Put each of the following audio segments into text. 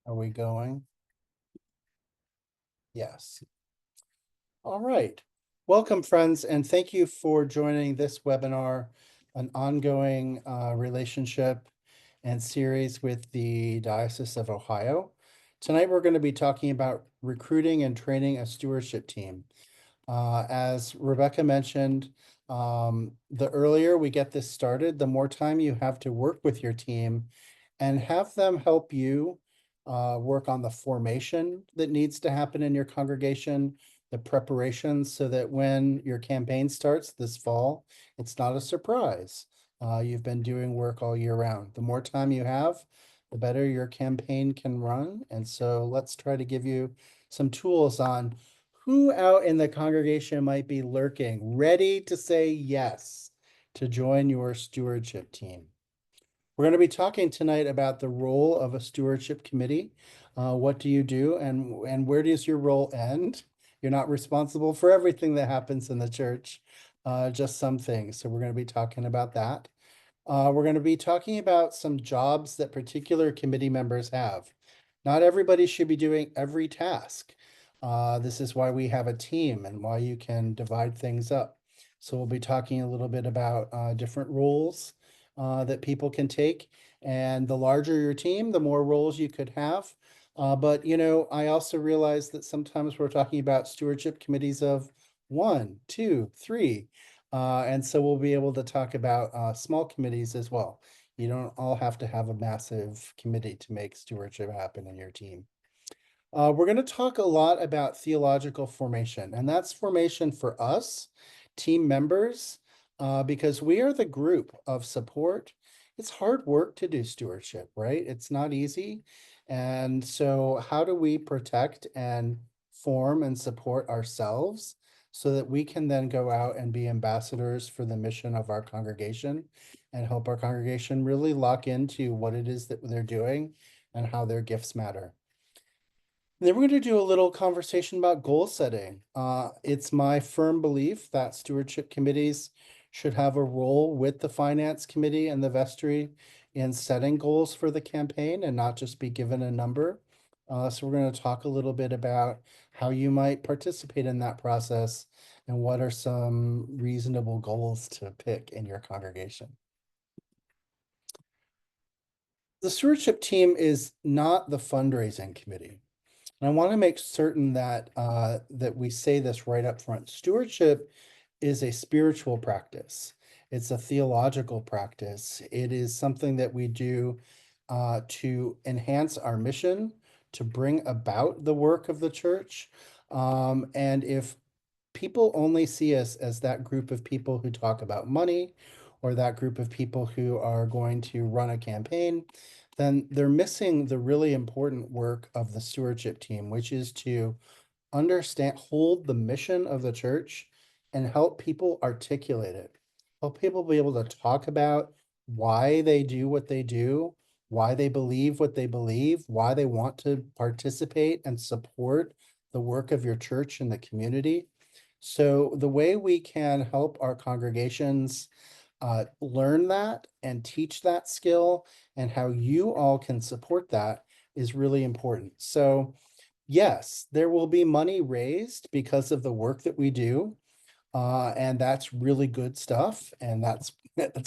Are we going? Yes. All right. Welcome, friends, and thank you for joining this webinar, an ongoing relationship and series with the Diocese of Ohio. Tonight, we're going to be talking about recruiting and training a stewardship team. As Rebecca mentioned, the earlier we get this started, the more time you have to work with your team and have them help you work on the formation that needs to happen in your congregation, the preparations, so that when your campaign starts this fall, it's not a surprise. You've been doing work all year round. The more time you have, the better your campaign can run. And so let's try to give you some tools on who out in the congregation might be lurking, ready to say yes to join your stewardship team. We're going to be talking tonight about the role of a stewardship committee. What do you do, and where does your role end? You're not responsible for everything that happens in the church, just some things. So we're going to be talking about that. We're going to be talking about some jobs that particular committee members have. Not everybody should be doing every task. This is why we have a team and why you can divide things up. So we'll be talking a little bit about different roles that people can take. And the larger your team, the more roles you could have. But, I also realize that sometimes we're talking about stewardship committees of 1, 2, 3. And so we'll be able to talk about small committees as well. You don't all have to have a massive committee to make stewardship happen in your team. We're going to talk a lot about theological formation, and that's formation for us, team members, because we are the group of support. It's hard work to do stewardship, right? It's not easy. And so, how do we protect and form and support ourselves so that we can then go out and be ambassadors for the mission of our congregation and help our congregation really lock into what it is that they're doing and how their gifts matter? Then we're going to do a little conversation about goal setting. It's my firm belief that stewardship committees should have a role with the finance committee and the vestry in setting goals for the campaign and not just be given a number. So we're going to talk a little bit about how you might participate in that process and what are some reasonable goals to pick in your congregation. The stewardship team is not the fundraising committee. And I want to make certain that that we say this right up front. Stewardship is a spiritual practice. It's a theological practice. It is something that we do to enhance our mission, to bring about the work of the church. And if people only see us as that group of people who talk about money or that group of people who are going to run a campaign, then they're missing the really important work of the stewardship team, which is to understand, hold the mission of the church and help people articulate it. Help people be able to talk about why they do what they do, why they believe what they believe, why they want to participate and support the work of your church in the community. So the way we can help our congregations learn that and teach that skill and how you all can support that is really important. So yes, there will be money raised because of the work that we do. And that's really good stuff. And that's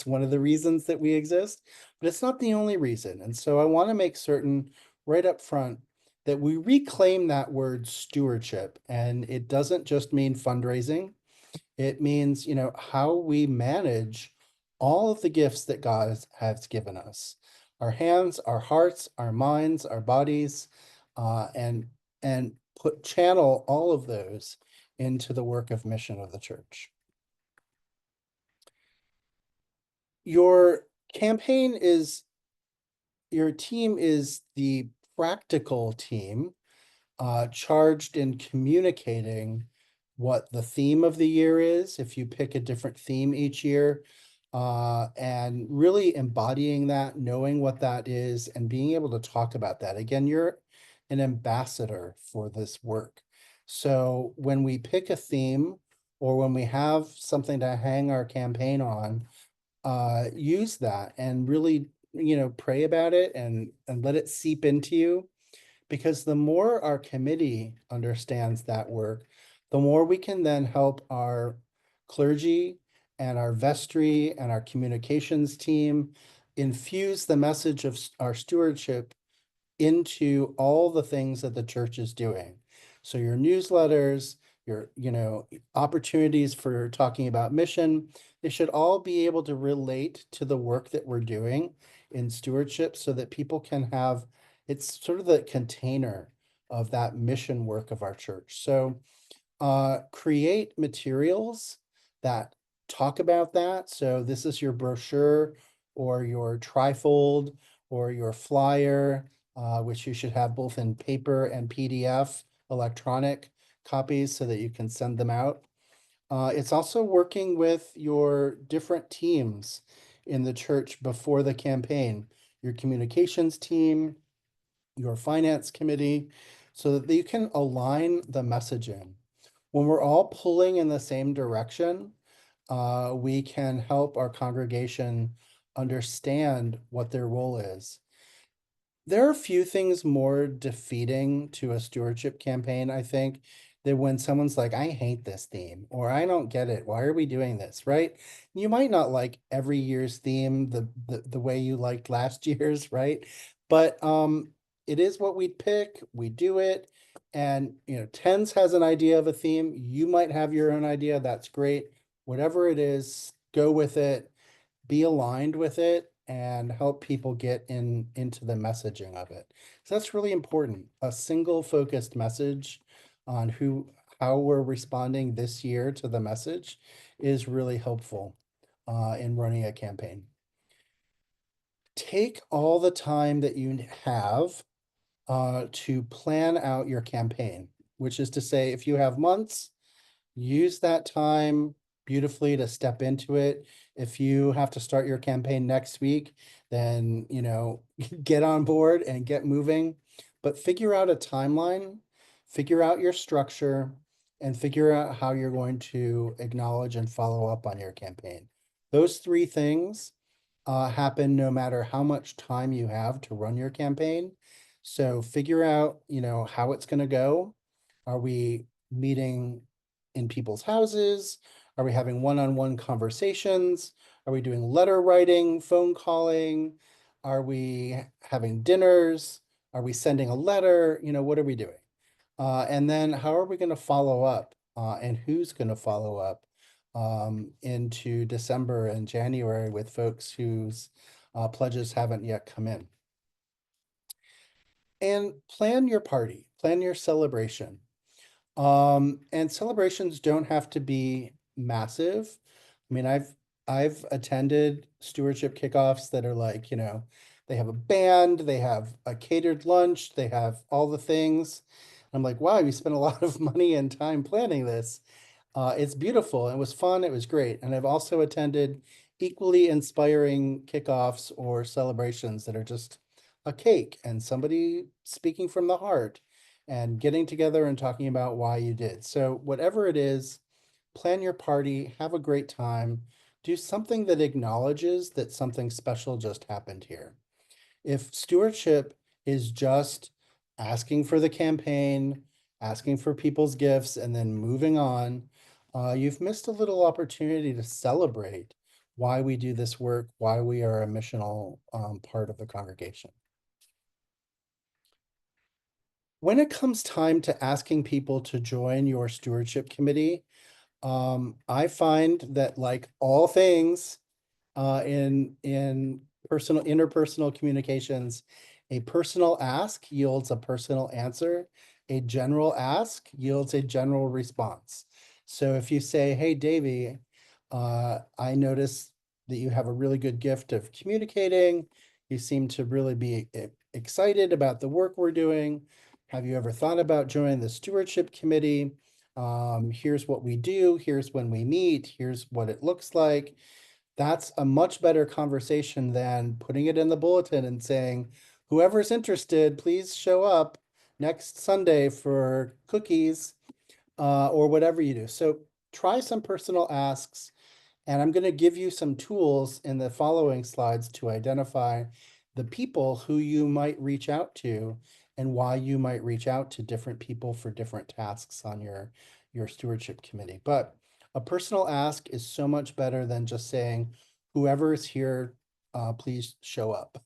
one of the reasons that we exist, but it's not the only reason. And so I want to make certain right up front that we reclaim that word stewardship. And it doesn't just mean fundraising. It means, how we manage all of the gifts that God has given us, our hands, our hearts, our minds, our bodies, and channel all of those into the work of mission of the church. Your team is the practical team charged in communicating what the theme of the year is, if you pick a different theme each year, and really embodying that, knowing what that is, and being able to talk about that. Again, you're an ambassador for this work. So when we pick a theme or when we have something to hang our campaign on, use that and really, pray about it and let it seep into you. because the more our committee understands that work, the more we can then help our clergy and our vestry and our communications team infuse the message of our stewardship into all the things that the church is doing. So your newsletters, your, opportunities for talking about mission, they should all be able to relate to the work that we're doing in stewardship so that people can have, it's sort of the container of that mission work of our church. So create materials that talk about that. So this is your brochure or your trifold or your flyer, which you should have both in paper and PDF, electronic copies so that you can send them out. It's also working with your different teams in the church before the campaign, your communications team, your finance committee, so that you can align the messaging. When we're all pulling in the same direction, we can help our congregation understand what their role is. There are a few things more defeating to a stewardship campaign, I think, than when someone's like, I hate this theme, or I don't get it. Why are we doing this? Right? You might not like every year's theme the way you liked last year's, right? But it is what we'd pick, we do it. And TENS has an idea of a theme. You might have your own idea. That's great. Whatever it is, go with it, be aligned with it, and help people get into the messaging of it. So that's really important. A single focused message on how we're responding this year to the message is really helpful in running a campaign. Take all the time that you have to plan out your campaign, which is to say, if you have months, use that time beautifully to step into it. If you have to start your campaign next week, then, get on board and get moving, but figure out a timeline, figure out your structure, and figure out how you're going to acknowledge and follow up on your campaign. Those three things happen no matter how much time you have to run your campaign. So figure out, how it's going to go. Are we meeting in people's houses? Are we having one-on-one conversations? Are we doing letter writing, phone calling? Are we having dinners? Are we sending a letter? What are we doing? And then how are we going to follow up? And who's going to follow up into December and January with folks whose pledges haven't yet come in? And plan your party, plan your celebration. And celebrations don't have to be massive. I mean, I've attended stewardship kickoffs that are like, they have a band, they have a catered lunch, they have all the things. I'm like, wow, you spent a lot of money and time planning this. It's beautiful. It was fun. It was great. And I've also attended equally inspiring kickoffs or celebrations that are just a cake and somebody speaking from the heart and getting together and talking about why you did. So whatever it is, plan your party, have a great time, do something that acknowledges that something special just happened here. If stewardship is just asking for the campaign, asking for people's gifts, and then moving on, you've missed a little opportunity to celebrate why we do this work, why we are a missional part of the congregation. When it comes time to asking people to join your stewardship committee, I find that, like all things in interpersonal communications, a personal ask yields a personal answer. A general ask yields a general response. So if you say, hey, Davy, I noticed that you have a really good gift of communicating. You seem to really be excited about the work we're doing. Have you ever thought about joining the stewardship committee? Here's what we do. Here's when we meet. Here's what it looks like. That's a much better conversation than putting it in the bulletin and saying, whoever's interested, please show up next Sunday for cookies or whatever you do. So try some personal asks. And I'm going to give you some tools in the following slides to identify the people who you might reach out to and why you might reach out to different people for different tasks on your stewardship committee. But a personal ask is so much better than just saying, whoever is here, please show up.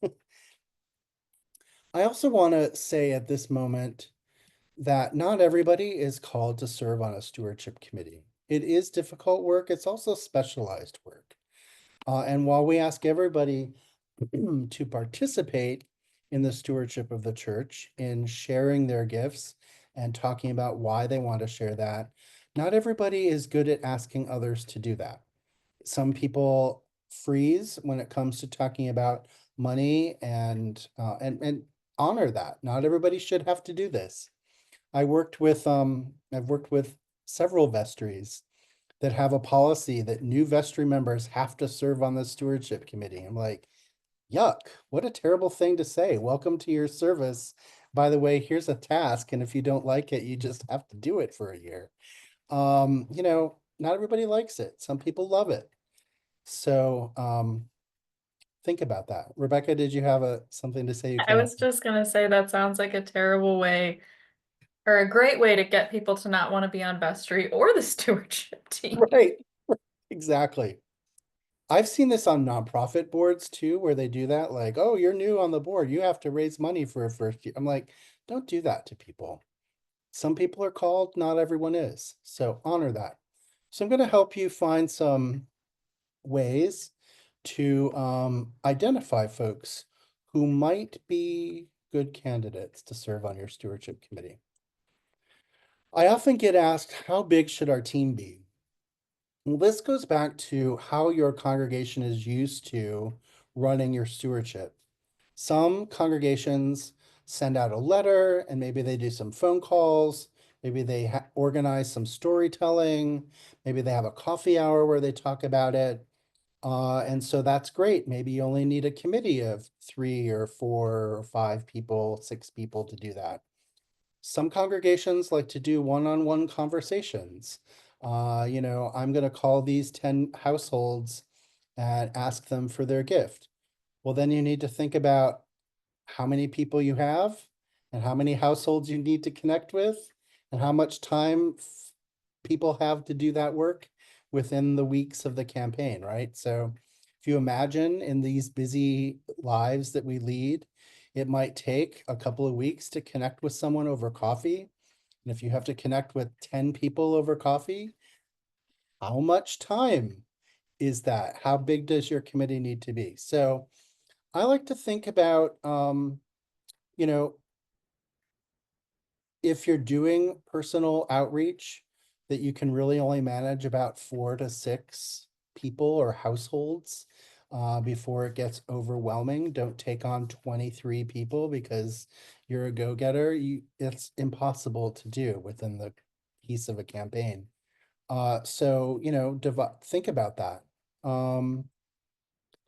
I also want to say at this moment that not everybody is called to serve on a stewardship committee. It is difficult work. It's also specialized work. And while we ask everybody to participate in the stewardship of the church, in sharing their gifts and talking about why they want to share that, not everybody is good at asking others to do that. Some people freeze when it comes to talking about money and honor that. Not everybody should have to do this. I've worked with several vestries that have a policy that new vestry members have to serve on the stewardship committee. I'm like, yuck, what a terrible thing to say. Welcome to your service. By the way, here's a task, and if you don't like it, you just have to do it for a year. Not everybody likes it. Some people love it. So think about that. Rebecca, did you have something to say? You I came up. was just gonna say that sounds like a terrible way or a great way to get people to not want to be on vestry or the stewardship team. Right, exactly. I've seen this on nonprofit boards too, where they do that. Like, oh, you're new on the board, you have to raise money for a first year. I'm like, don't do that to people. Some people are called, not everyone is. So honor that. So I'm going to help you find some ways to identify folks who might be good candidates to serve on your stewardship committee. I often get asked, how big should our team be? Well, this goes back to how your congregation is used to running your stewardship. Some congregations send out a letter and maybe they do some phone calls. Maybe they organize some storytelling. Maybe they have a coffee hour where they talk about it. And so that's great. Maybe you only need a committee of 3 or 4 or 5 people, 6 people to do that. Some congregations like to do one-on-one conversations. I'm going to call these 10 households and ask them for their gift. Well, then you need to think about how many people you have and how many households you need to connect with and how much time people have to do that work within the weeks of the campaign, right? So if you imagine in these busy lives that we lead, it might take a couple of weeks to connect with someone over coffee. And if you have to connect with 10 people over coffee, how much time is that? How big does your committee need to be? So I like to think about, you know, if you're doing personal outreach, that you can really only manage about 4 to 6 people or households before it gets overwhelming. Don't take on 23 people because you're a go-getter. It's impossible to do within the piece of a campaign. So, think about that.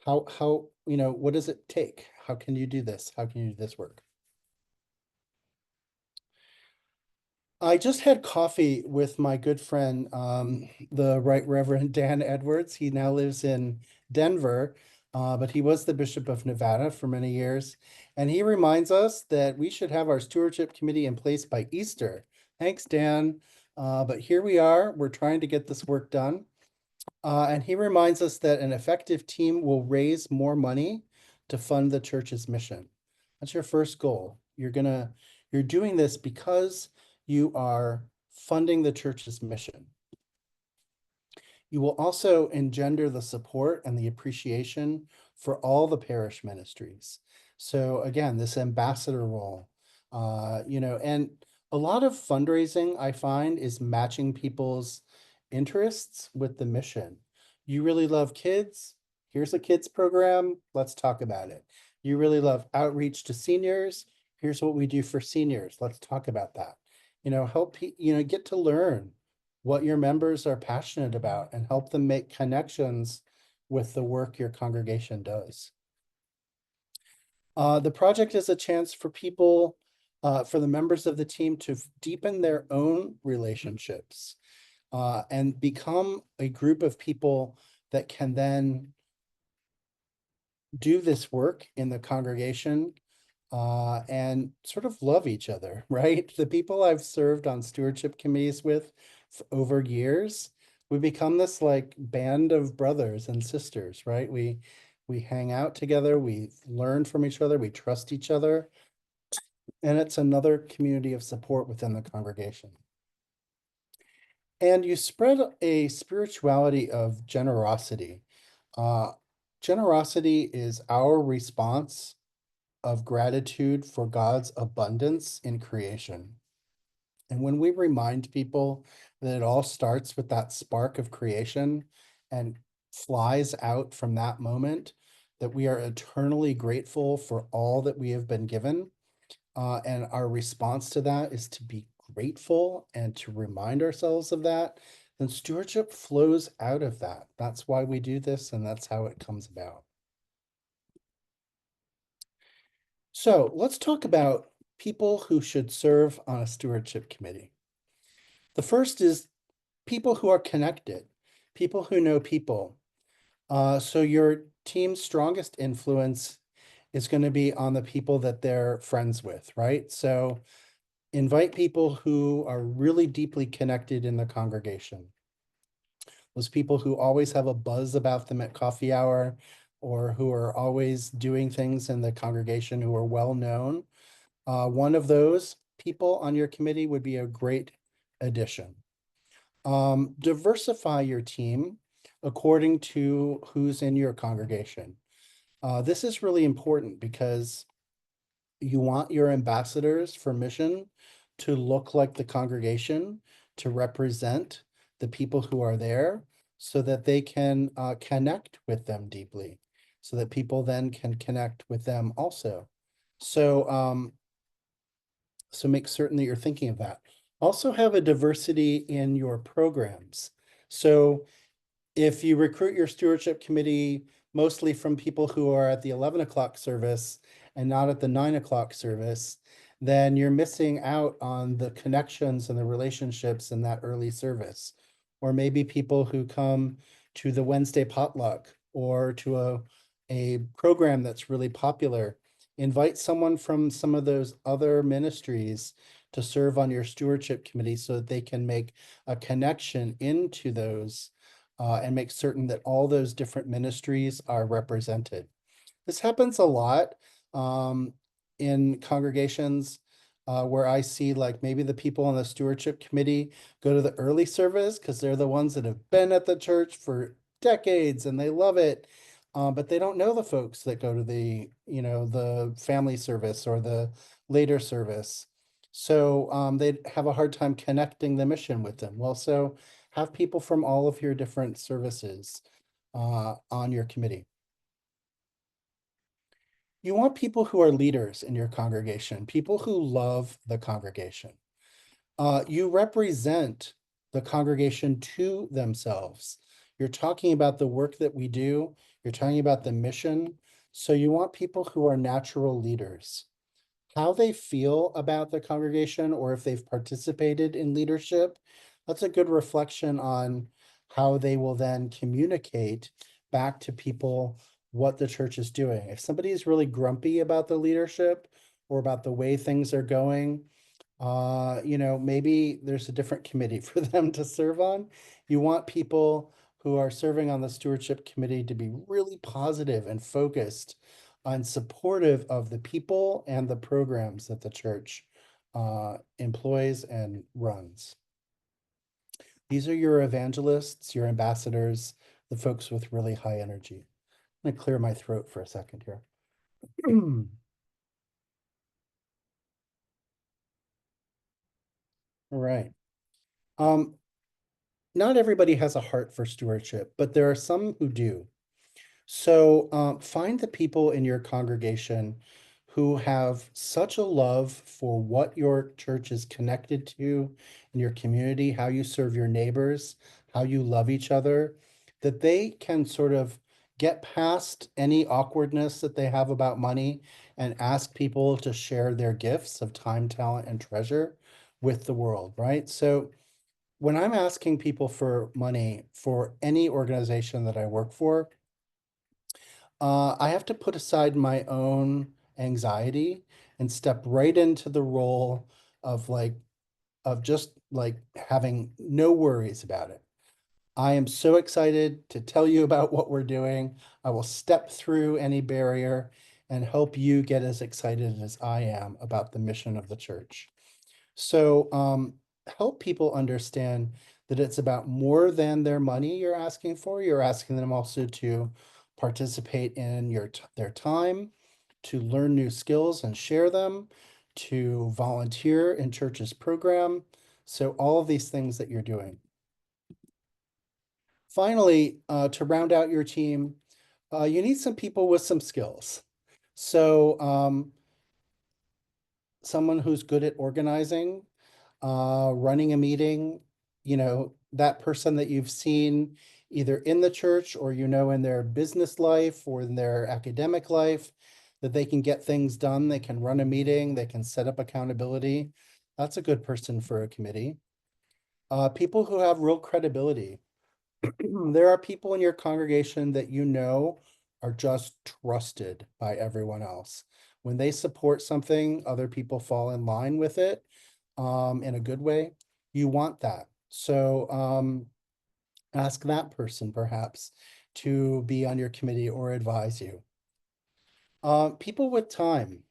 What does it take? How can you do this? How can you do this work? I just had coffee with my good friend, the Right Reverend Dan Edwards. He now lives in Denver, but he was the Bishop of Nevada for many years. And he reminds us that we should have our stewardship committee in place by Easter. Thanks, Dan. But here we are. We're trying to get this work done. And he reminds us that an effective team will raise more money to fund the church's mission. That's your first goal. You're doing this because you are funding the church's mission. You will also engender the support and the appreciation for all the parish ministries. So again, this ambassador role, and a lot of fundraising I find is matching people's interests with the mission. You really love kids? Here's a kids program. Let's talk about it. You really love outreach to seniors? Here's what we do for seniors. Let's talk about that. Get to learn what your members are passionate about and help them make connections with the work your congregation does. The project is a chance for people, for the members of the team to deepen their own relationships and become a group of people that can then do this work in the congregation and sort of love each other, right? The people I've served on stewardship committees with over years, we become this like band of brothers and sisters, right? We hang out together, we learn from each other, we trust each other, and it's another community of support within the congregation. And you spread a spirituality of generosity. Uh, Generosity is our response of gratitude for God's abundance in creation. And when we remind people that it all starts with that spark of creation and flies out from that moment, that we are eternally grateful for all that we have been given, and our response to that is to be grateful and to remind ourselves of that, then stewardship flows out of that. That's why we do this, and that's how it comes about. So let's talk about people who should serve on a stewardship committee. The first is people who are connected, people who know people. So your team's strongest influence is going to be on the people that they're friends with, right? So invite people who are really deeply connected in the congregation. Those people who always have a buzz about them at coffee hour, or who are always doing things in the congregation, who are well known. One of those people on your committee would be a great addition. Diversify your team according to who's in your congregation. This is really important because you want your ambassadors for mission to look like the congregation, to represent the people who are there so that they can connect with them deeply, so that people then can connect with them also. So, so make certain that you're thinking of that. Also have a diversity in your programs. So if you recruit your stewardship committee mostly from people who are at the 11 o'clock service and not at the 9 o'clock service, then you're missing out on the connections and the relationships in that early service. Or maybe people who come to the Wednesday potluck or to a program that's really popular. Invite someone from some of those other ministries to serve on your stewardship committee so that they can make a connection into those, and make certain that all those different ministries are represented. This happens a lot in congregations where I see like maybe the people on the stewardship committee go to the early service because they're the ones that have been at the church for decades and they love it. But they don't know the folks that go to the, the family service or the later service. So they'd have a hard time connecting the mission with them. Well, so have people from all of your different services on your committee. You want people who are leaders in your congregation, people who love the congregation. You represent the congregation to themselves. You're talking about the work that we do. You're talking about the mission. So you want people who are natural leaders. How they feel about the congregation or if they've participated in leadership, that's a good reflection on how they will then communicate back to people what the church is doing. If somebody is really grumpy about the leadership or about the way things are going, maybe there's a different committee for them to serve on. You want people who are serving on the stewardship committee to be really positive and focused and supportive of the people and the programs that the church employs and runs. These are your evangelists, your ambassadors, the folks with really high energy. I'm gonna clear my throat for a second here. All right. Um, Not everybody has a heart for stewardship, but there are some who do. So find the people in your congregation who have such a love for what your church is connected to in your community, how you serve your neighbors, how you love each other, that they can sort of get past any awkwardness that they have about money and ask people to share their gifts of time, talent, and treasure with the world, right? So when I'm asking people for money for any organization that I work for, I have to put aside my own anxiety and step right into the role of just like having no worries about it. I am so excited to tell you about what we're doing. I will step through any barrier and help you get as excited as I am about the mission of the church. So help people understand that it's about more than their money you're asking for. You're asking them also to participate in their time, to learn new skills and share them, to volunteer in church's program. So all of these things that you're doing. Finally, to round out your team, you need some people with some skills. So someone who's good at organizing, running a meeting, that person that you've seen either in the church or in their business life or in their academic life, that they can get things done, they can run a meeting, they can set up accountability. That's a good person for a committee. People who have real credibility. There are people in your congregation that are just trusted by everyone else. When they support something, other people fall in line with it in a good way. You want that. So ask that person perhaps to be on your committee or advise you. People with time.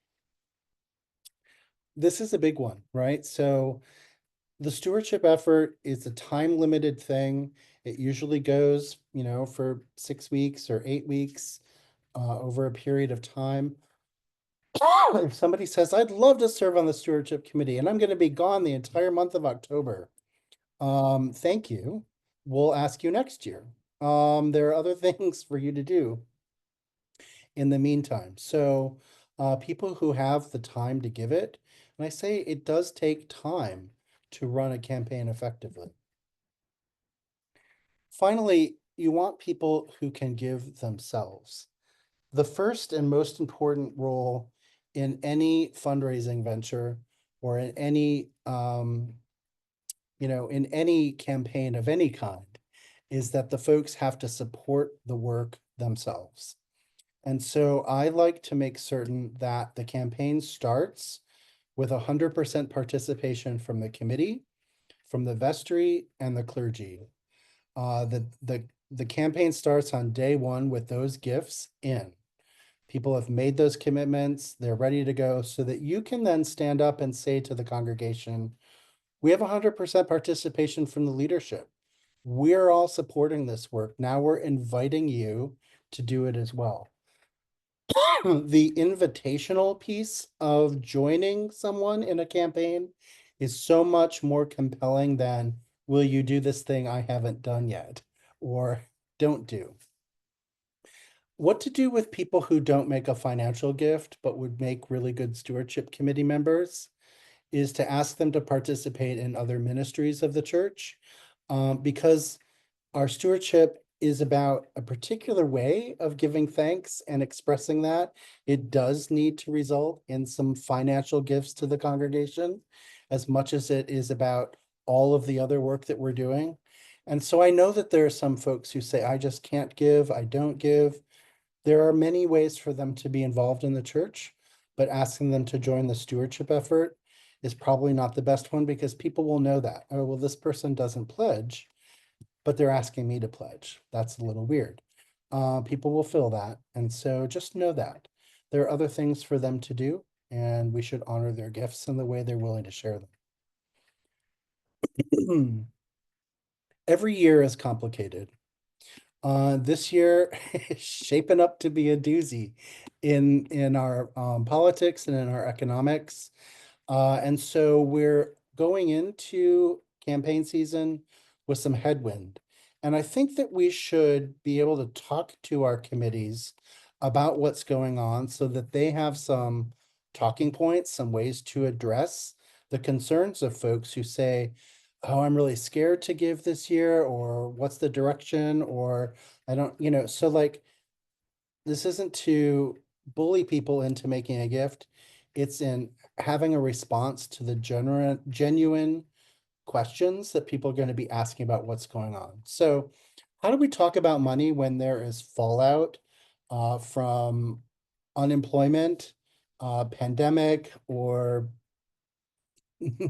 This is a big one, right? So the stewardship effort is a time limited thing. It usually goes, for 6 weeks or 8 weeks over a period of time. If somebody says, I'd love to serve on the stewardship committee and I'm going to be gone the entire month of October, thank you. We'll ask you next year. There are other things for you to do in the meantime. So people who have the time to give it, and I say it does take time to run a campaign effectively. Finally, you want people who can give themselves. The first and most important role in any fundraising venture or in any in any campaign of any kind is that the folks have to support the work themselves. And so I like to make certain that the campaign starts with 100% participation from the committee, from the vestry, and the clergy. The campaign starts on day one with those gifts in. People have made those commitments, they're ready to go, so that you can then stand up and say to the congregation, we have 100% participation from the leadership. We're all supporting this work. Now we're inviting you to do it as well. The invitational piece of joining someone in a campaign is so much more compelling than, will you do this thing I haven't done yet? Or don't do. What to do with people who don't make a financial gift, but would make really good stewardship committee members, is to ask them to participate in other ministries of the church, because our stewardship is about a particular way of giving thanks and expressing that. It does need to result in some financial gifts to the congregation, as much as it is about all of the other work that we're doing. And so I know that there are some folks who say, I just can't give, I don't give. There are many ways for them to be involved in the church, but asking them to join the stewardship effort is probably not the best one, because people will know that, oh, well, this person doesn't pledge, but they're asking me to pledge. That's a little weird. People will feel that. And so just know that there are other things for them to do, and we should honor their gifts in the way they're willing to share them. Every year is complicated. This year is shaping up to be a doozy in our politics and in our economics. And so we're going into campaign season with some headwind. And I think that we should be able to talk to our committees about what's going on so that they have some talking points, some ways to address the concerns of folks who say, oh, I'm really scared to give this year, or what's the direction, or I don't, so like, this isn't to bully people into making a gift. It's in having a response to the genuine questions that people are going to be asking about what's going on. So how do we talk about money when there is fallout from unemployment, pandemic or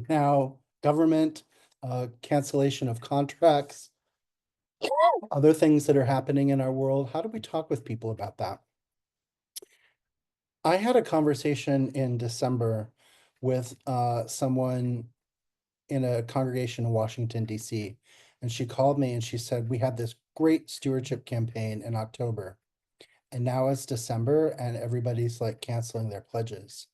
now government, cancellation of contracts, other things that are happening in our world. How do we talk with people about that? I had a conversation in December with someone in a congregation in Washington, D.C. And she called me and she said, we had this great stewardship campaign in October. And now it's December and everybody's like canceling their pledges.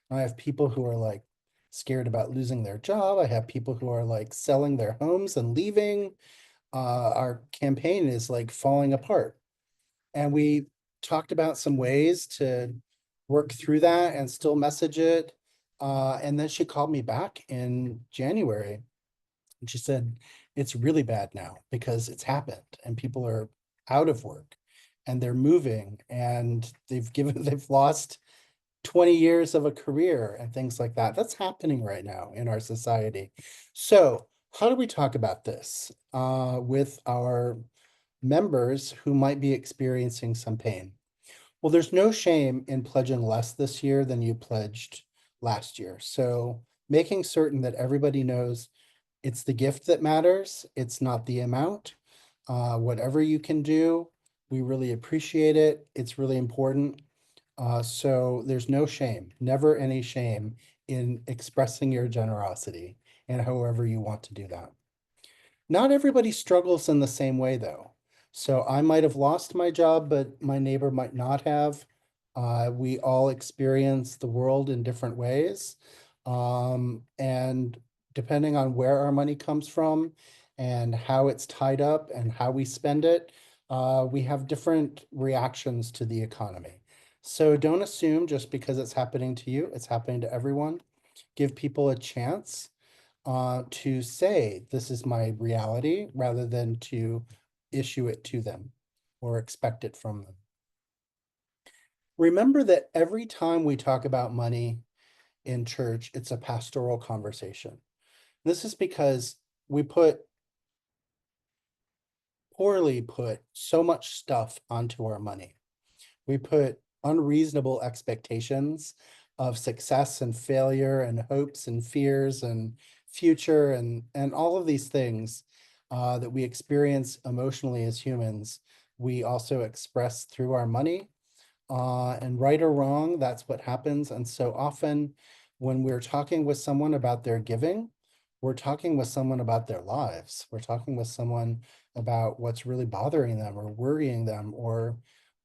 I have people who are like scared about losing their job. I have people who are like selling their homes and leaving. Our campaign is like falling apart. And we talked about some ways to work through that and still message it. And then she called me back in January and she said, it's really bad now because it's happened and people are out of work and they're moving and they've lost 20 years of a career and things like that. That's happening right now in our society. So how do we talk about this with our members who might be experiencing some pain? Well, there's no shame in pledging less this year than you pledged last year. So making certain that everybody knows it's the gift that matters, it's not the amount. Whatever you can do, we really appreciate it. It's really important. So there's no shame, never any shame in expressing your generosity and however you want to do that. Not everybody struggles in the same way, though. So I might have lost my job, but my neighbor might not have. We all experience the world in different ways. And depending on where our money comes from and how it's tied up and how we spend it, we have different reactions to the economy. So don't assume just because it's happening to you, it's happening to everyone. Give people a chance to say, this is my reality, rather than to issue it to them or expect it from them. Remember that every time we talk about money in church, it's a pastoral conversation. This is because we poorly put so much stuff onto our money. We put unreasonable expectations of success and failure and hopes and fears and future and all of these things that we experience emotionally as humans, we also express through our money. And right or wrong, that's what happens. And so often when we're talking with someone about their giving, we're talking with someone about their lives. We're talking with someone about what's really bothering them or worrying them or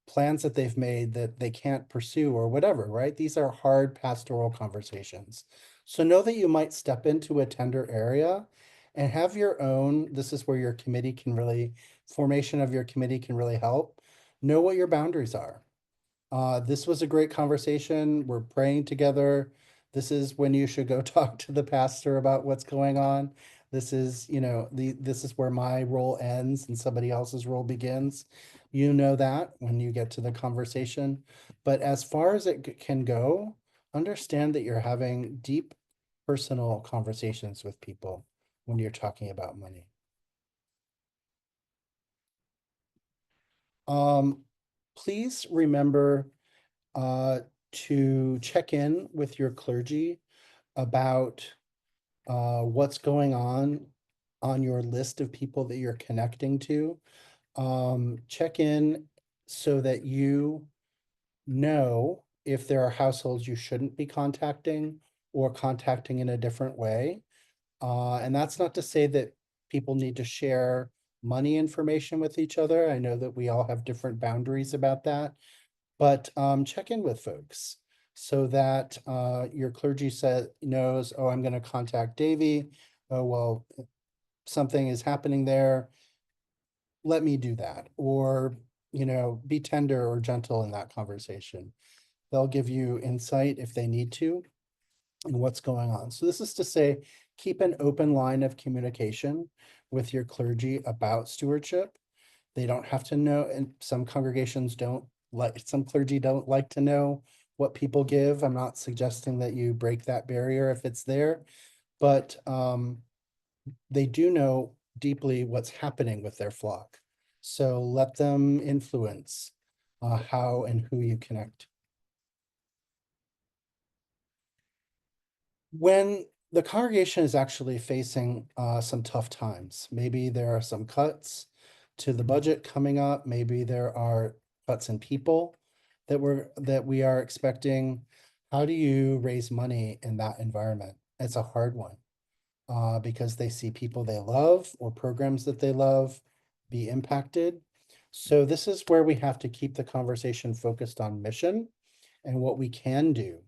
plans that they've made that they can't pursue or whatever, right? These are hard pastoral conversations. So know that you might step into a tender area and have your own, this is where your committee can really, formation of your committee can really help. Know what your boundaries are. This was a great conversation. We're praying together. This is when you should go talk to the pastor about what's going on. This is, this is where my role ends and somebody else's role begins. You know that when you get to the conversation. But as far as it can go, understand that you're having deep personal conversations with people when you're talking about money. Um, Please remember to check in with your clergy about what's going on your list of people that you're connecting to. Check in so that you know if there are households you shouldn't be contacting or contacting in a different way. And that's not to say that people need to share money information with each other. I know that we all have different boundaries about that. But check in with folks so that your clergy knows, oh, I'm going to contact Davy. Oh, well, something is happening there. Let me do that. Or, be tender or gentle in that conversation. They'll give you insight if they need to and what's going on. So this is to say, keep an open line of communication with your clergy about stewardship. They don't have to know, and some congregations don't like, some clergy don't like to know what people give. I'm not suggesting that you break that barrier if it's there, but they do know deeply what's happening with their flock. So let them influence how and who you connect. When the congregation is actually facing some tough times, maybe there are some cuts to the budget coming up, maybe there are cuts in people that we are expecting. How do you raise money in that environment? It's a hard one because they see people they love or programs that they love be impacted. So this is where we have to keep the conversation focused on mission and what we can do.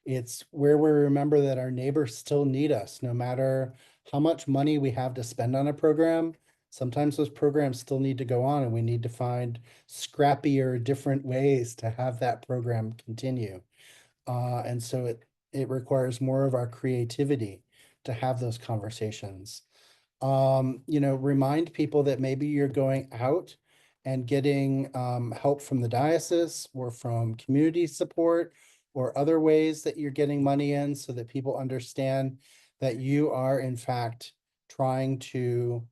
It's where we remember that our neighbors still need us, no matter how much money we have to spend on a program. Sometimes those programs still need to go on, and we need to find scrappier, different ways to have that program continue. And so it requires more of our creativity to have those conversations. Remind people that maybe you're going out and getting help from the diocese or from community support or other ways that you're getting money in so that people understand that you are in fact trying to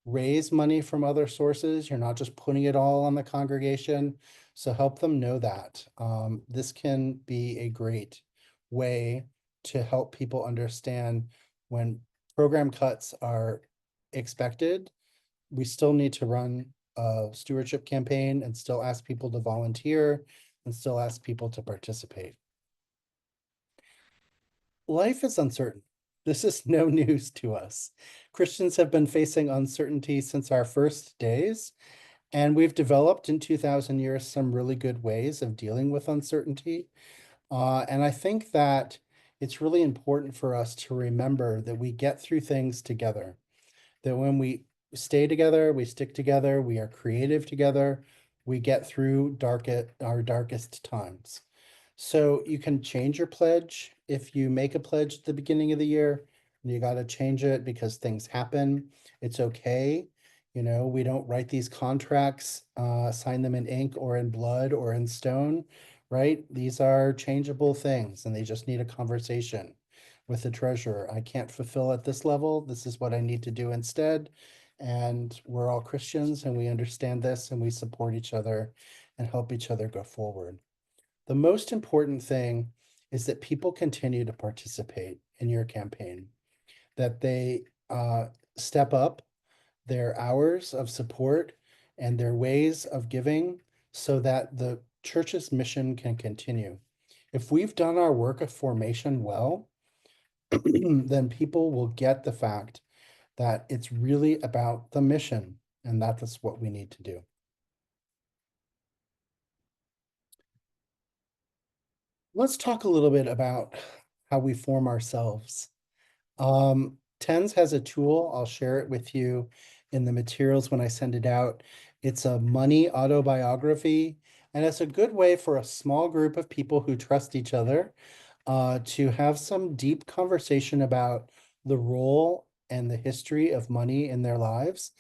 raise money from other sources. You're not just putting it all on the congregation. So help them know that. This can be a great way to help people understand when program cuts are expected. We still need to run a stewardship campaign and still ask people to volunteer and still ask people to participate. Life is uncertain. This is no news to us. Christians have been facing uncertainty since our first days, and we've developed in 2000 years some really good ways of dealing with uncertainty. And I think that it's really important for us to remember that we get through things together, that when we stay together, we stick together, we are creative together, we get through our darkest times. So you can change your pledge if you make a pledge at the beginning of the year. You got to change it because things happen. It's okay. We don't write these contracts, sign them in ink or in blood or in stone, right? These are changeable things and they just need a conversation with the treasurer. I can't fulfill at this level. This is what I need to do instead. And we're all Christians and we understand this and we support each other and help each other go forward. The most important thing is that people continue to participate in your campaign, that they step up their hours of support and their ways of giving so that the church's mission can continue. If we've done our work of formation well, then people will get the fact that it's really about the mission, and that's what we need to do. Let's talk a little bit about how we form ourselves. TENS has a tool. I'll share it with you in the materials when I send it out. It's a money autobiography, and it's a good way for a small group of people who trust each other to have some deep conversation about the role and the history of money in their lives.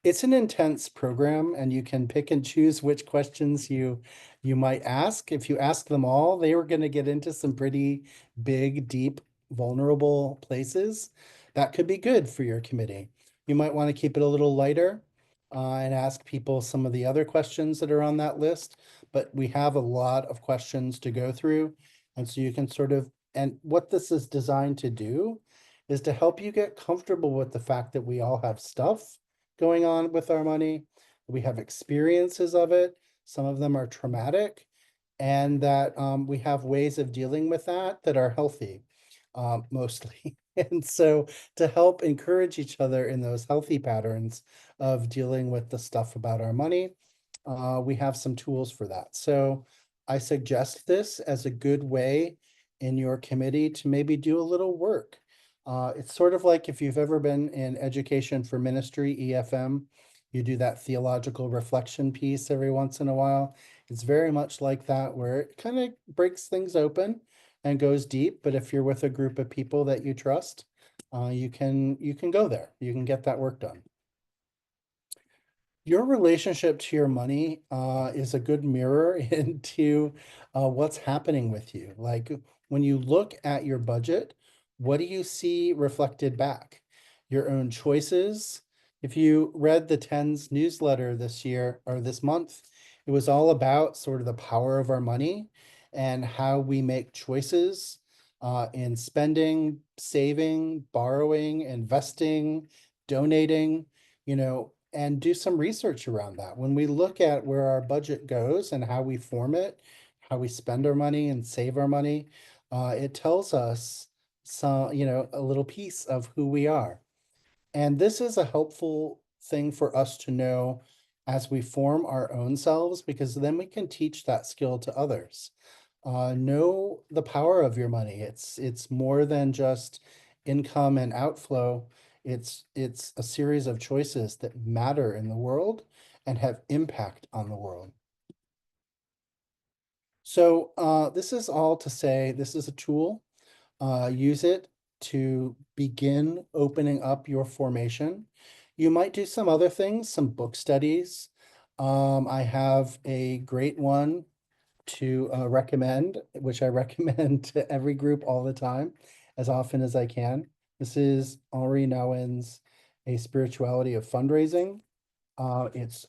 It's an intense program and you can pick and choose which questions you might ask. If you ask them all, they were going to get into some pretty big, deep, vulnerable places. That could be good for your committee. You might want to keep it a little lighter and ask people some of the other questions that are on that list, but we have a lot of questions to go through. And so you can and what this is designed to do is to help you get comfortable with the fact that we all have stuff going on with our money. We have experiences of it. Some of them are traumatic, and that we have ways of dealing with that are healthy, mostly. And so to help encourage each other in those healthy patterns of dealing with the stuff about our money, we have some tools for that. So I suggest this as a good way in your committee to maybe do a little work. It's sort of like if you've ever been in education for ministry, EFM, you do that theological reflection piece every once in a while. It's very much like that, where it kind of breaks things open and goes deep. But if you're with a group of people that you trust, you can go there. You can get that work done. Your relationship to your money is a good mirror into what's happening with you. Like when you look at your budget, what do you see reflected back? Your own choices. If you read the TENS newsletter this year or this month, it was all about sort of the power of our money and how we make choices in spending, saving, borrowing, investing, donating, and do some research around that. When we look at where our budget goes and how we form it, how we spend our money and save our money, it tells us some, a little piece of who we are. And this is a helpful thing for us to know as we form our own selves, because then we can teach that skill to others. Know the power of your money. It's more than just income and outflow. It's a series of choices that matter in the world and have impact on the world. So this is all to say this is a tool. Use it to begin opening up your formation. You might do some other things, some book studies. I have a great one to recommend, which I recommend to every group all the time, as often as I can. This is Henri Nouwen's A Spirituality of Fundraising. It's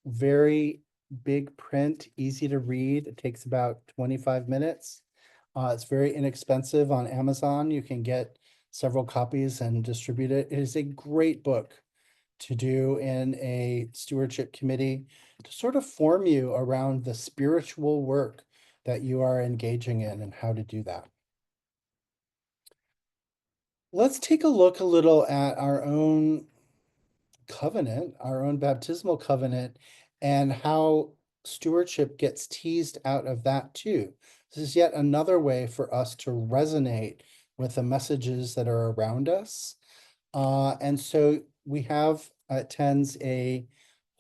very big print, easy to read. It takes about 25 minutes. It's very inexpensive on Amazon. You can get several copies and distribute it. It is a great book to do in a stewardship committee to sort of form you around the spiritual work that you are engaging in and how to do that. Let's take a look a little at our own covenant, our own baptismal covenant, and how stewardship gets teased out of that too. This is yet another way for us to resonate with the messages that are around us. And so we have at TENS a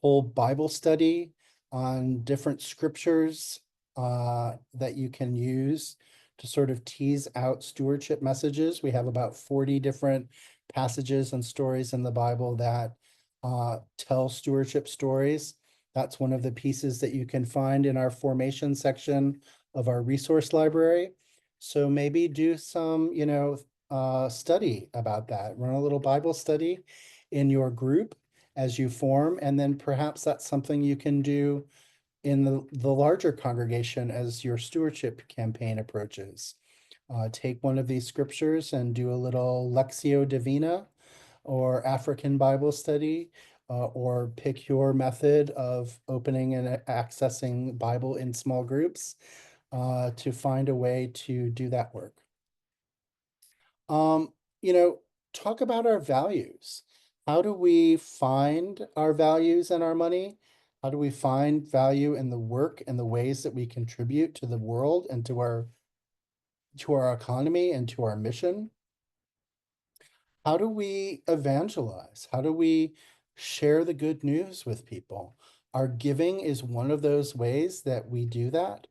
whole Bible study on different scriptures that you can use to sort of tease out stewardship messages. We have about 40 different passages and stories in the Bible that tell stewardship stories. That's one of the pieces that you can find in our formation section of our resource library. So maybe do some, study about that. Run a little Bible study in your group as you form, and then perhaps that's something you can do in the larger congregation as your stewardship campaign approaches. Take one of these scriptures and do a little Lectio Divina or African Bible study, or pick your method of opening and accessing Bible in small groups to find a way to do that work. Um, you know, talk about our values. How do we find our values and our money? How do we find value in the work and the ways that we contribute to the world and to our economy and to our mission? How do we evangelize? How do we share the good news with people? Our giving is one of those ways that we do that.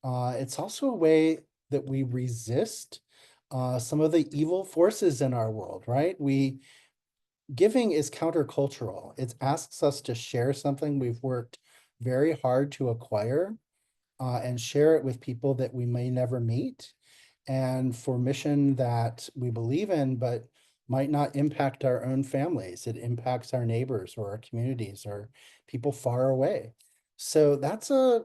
It's also a way that we resist some of the evil forces in our world, right? Giving is countercultural. It asks us to share something we've worked very hard to acquire and share it with people that we may never meet, and for mission that we believe in, but might not impact our own families. It impacts our neighbors or our communities or people far away. So that's a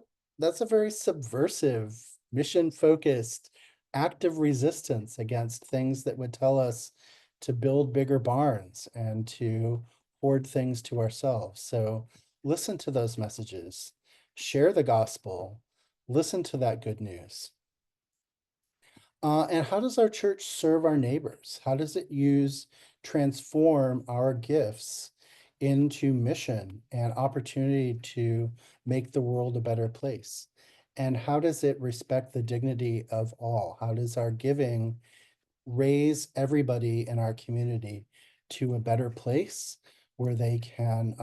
very subversive, mission-focused, active resistance against things that would tell us to build bigger barns and to hoard things to ourselves. So listen to those messages, share the gospel, listen to that good news. And how does our church serve our neighbors? How does it transform our gifts into mission and opportunity to make the world a better place? And how does it respect the dignity of all? How does our giving raise everybody in our community to a better place where they can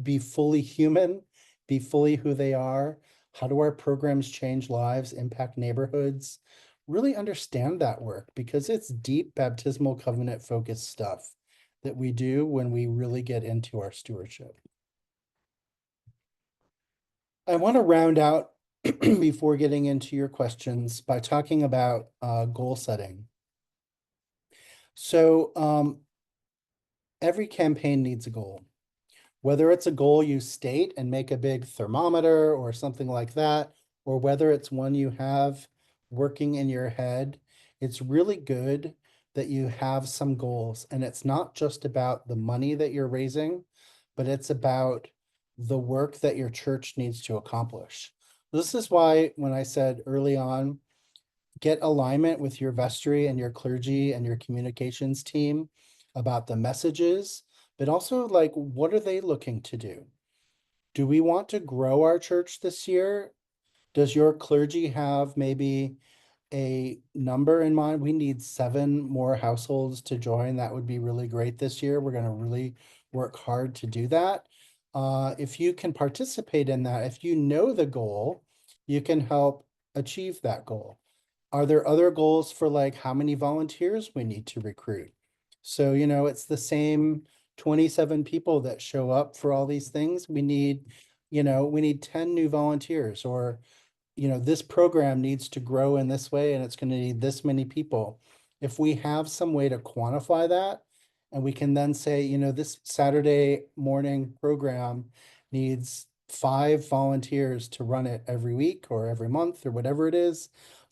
be fully human, be fully who they are? How do our programs change lives, impact neighborhoods? Really understand that work, because it's deep baptismal covenant focused stuff that we do when we really get into our stewardship. I want to round out before getting into your questions by talking about goal setting. So every campaign needs a goal. Whether it's a goal you state and make a big thermometer or something like that, or whether it's one you have working in your head, it's really good that you have some goals. And it's not just about the money that you're raising, but it's about the work that your church needs to accomplish. This is why when I said early on, get alignment with your vestry and your clergy and your communications team about the messages, but also like, what are they looking to do? Do we want to grow our church this year? Does your clergy have maybe a number in mind? We need 7 more households to join. That would be really great this year. We're going to really work hard to do that. If you can participate in that, if you know the goal, you can help achieve that goal. Are there other goals for like how many volunteers we need to recruit? So, it's the same 27 people that show up for all these things. We need 10 new volunteers, or this program needs to grow in this way and it's going to need this many people. If we have some way to quantify that, and we can then say, this Saturday morning program needs 5 volunteers to run it every week or every month or whatever it is,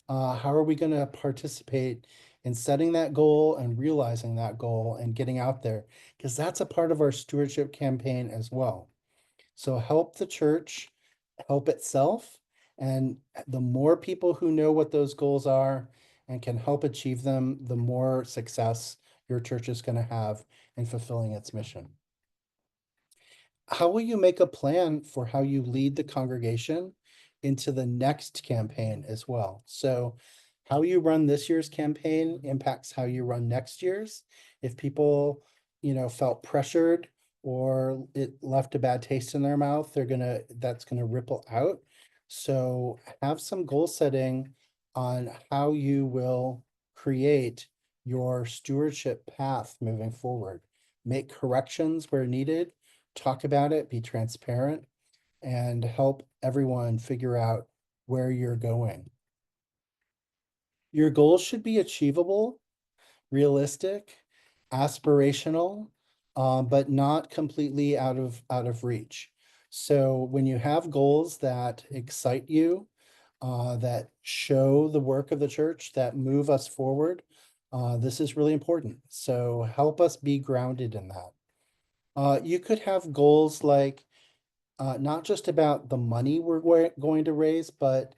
how are we going to participate in setting that goal and realizing that goal and getting out there? Because that's a part of our stewardship campaign as well. So help the church help itself. And the more people who know what those goals are and can help achieve them, the more success your church is going to have in fulfilling its mission. How will you make a plan for how you lead the congregation into the next campaign as well? So how you run this year's campaign impacts how you run next year's. If people, felt pressured or it left a bad taste in their mouth, that's gonna ripple out. So have some goal setting on how you will create your stewardship path moving forward. Make corrections where needed, talk about it, be transparent, and help everyone figure out where you're going. Your goals should be achievable, realistic, aspirational, but not completely out of reach. So when you have goals that excite you, that show the work of the church, that move us forward, this is really important. So help us be grounded in that. You could have goals like not just about the money we're going to raise, but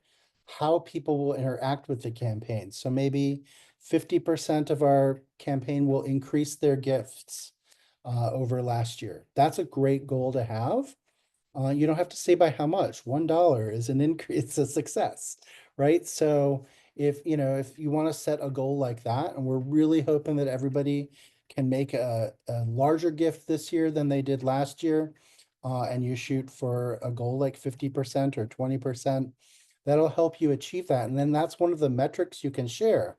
how people will interact with the campaign. So maybe 50% of our campaign will increase their gifts over last year. That's a great goal to have. You don't have to say by how much. $1 is an increase, it's a success, right? So if you want to set a goal like that, and we're really hoping that everybody can make a larger gift this year than they did last year, and you shoot for a goal like 50% or 20%, that'll help you achieve that. And then that's one of the metrics you can share.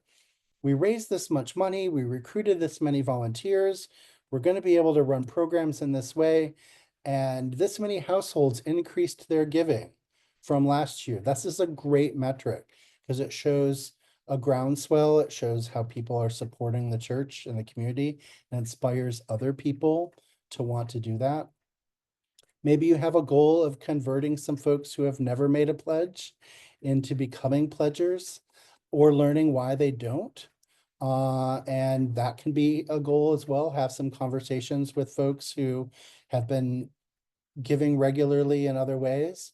We raised this much money, we recruited this many volunteers, we're going to be able to run programs in this way, and this many households increased their giving from last year. This is a great metric because it shows a groundswell, it shows how people are supporting the church and the community, and inspires other people to want to do that. Maybe you have a goal of converting some folks who have never made a pledge into becoming pledgers, or learning why they don't. And that can be a goal as well. Have some conversations with folks who have been giving regularly in other ways,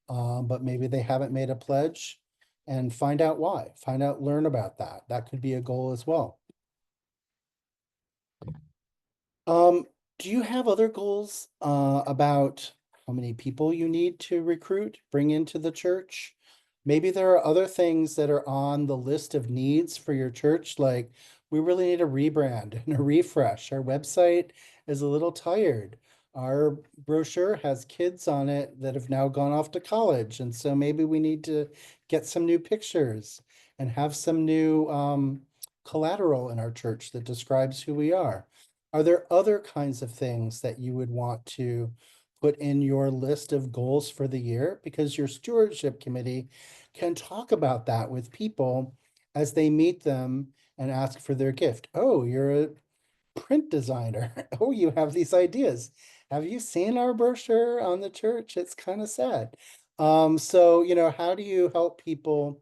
but maybe they haven't made a pledge, and find out why. Learn about that. That could be a goal as well. Um, do you have other goals about how many people you need to recruit, bring into the church? Maybe there are other things that are on the list of needs for your church, like we really need a rebrand and a refresh. Our website is a little tired. Our brochure has kids on it that have now gone off to college, and so maybe we need to get some new pictures and have some new collateral in our church that describes who we are. Are there other kinds of things that you would want to put in your list of goals for the year? Because your stewardship committee can talk about that with people as they meet them and ask for their gift. Oh, you're a print designer. Oh, you have these ideas. Have you seen our brochure on the church? It's kind of sad. So, how do you help people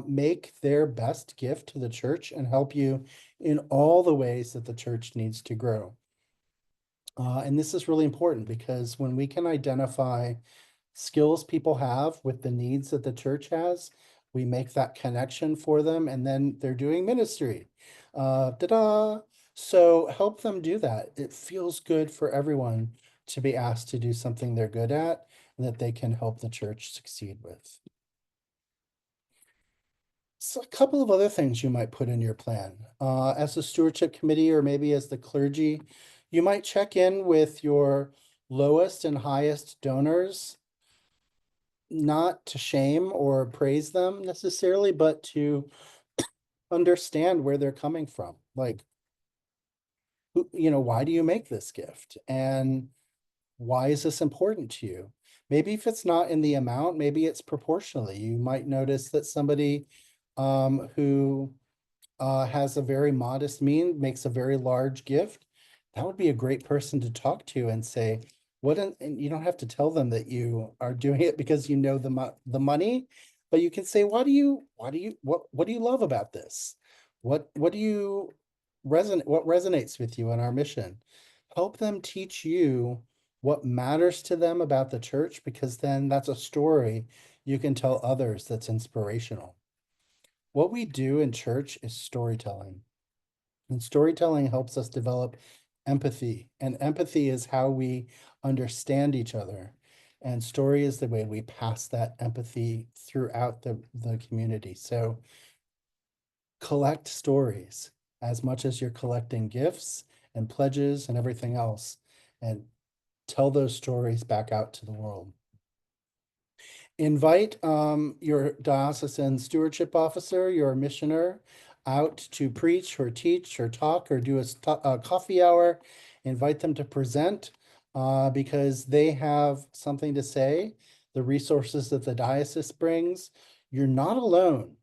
make their best gift to the church and help you in all the ways that the church needs to grow. And this is really important because when we can identify skills people have with the needs that the church has, we make that connection for them, and then they're doing ministry. Ta-da! So help them do that. It feels good for everyone to be asked to do something they're good at and that they can help the church succeed with. So a couple of other things you might put in your plan. As a stewardship committee or maybe as the clergy, you might check in with your lowest and highest donors, not to shame or praise them necessarily, but to understand where they're coming from. Like, why do you make this gift? And why is this important to you? Maybe if it's not in the amount, maybe it's proportionally. You might notice that somebody who has a very modest mean, makes a very large gift, that would be a great person to talk to and say, and you don't have to tell them that you are doing it because you know the money, but you can say, what do you love about this? What do you what resonates with you in our mission? Help them teach you what matters to them about the church, because then that's a story you can tell others that's inspirational. What we do in church is storytelling. And storytelling helps us develop empathy. And empathy is how we understand each other. And story is the way we pass that empathy throughout the community. So collect stories as much as you're collecting gifts and pledges and everything else. And tell those stories back out to the world. Invite your diocesan stewardship officer, your missioner, out to preach or teach or talk or do a coffee hour. Invite them to present because they have something to say, the resources that the diocese brings. You're not alone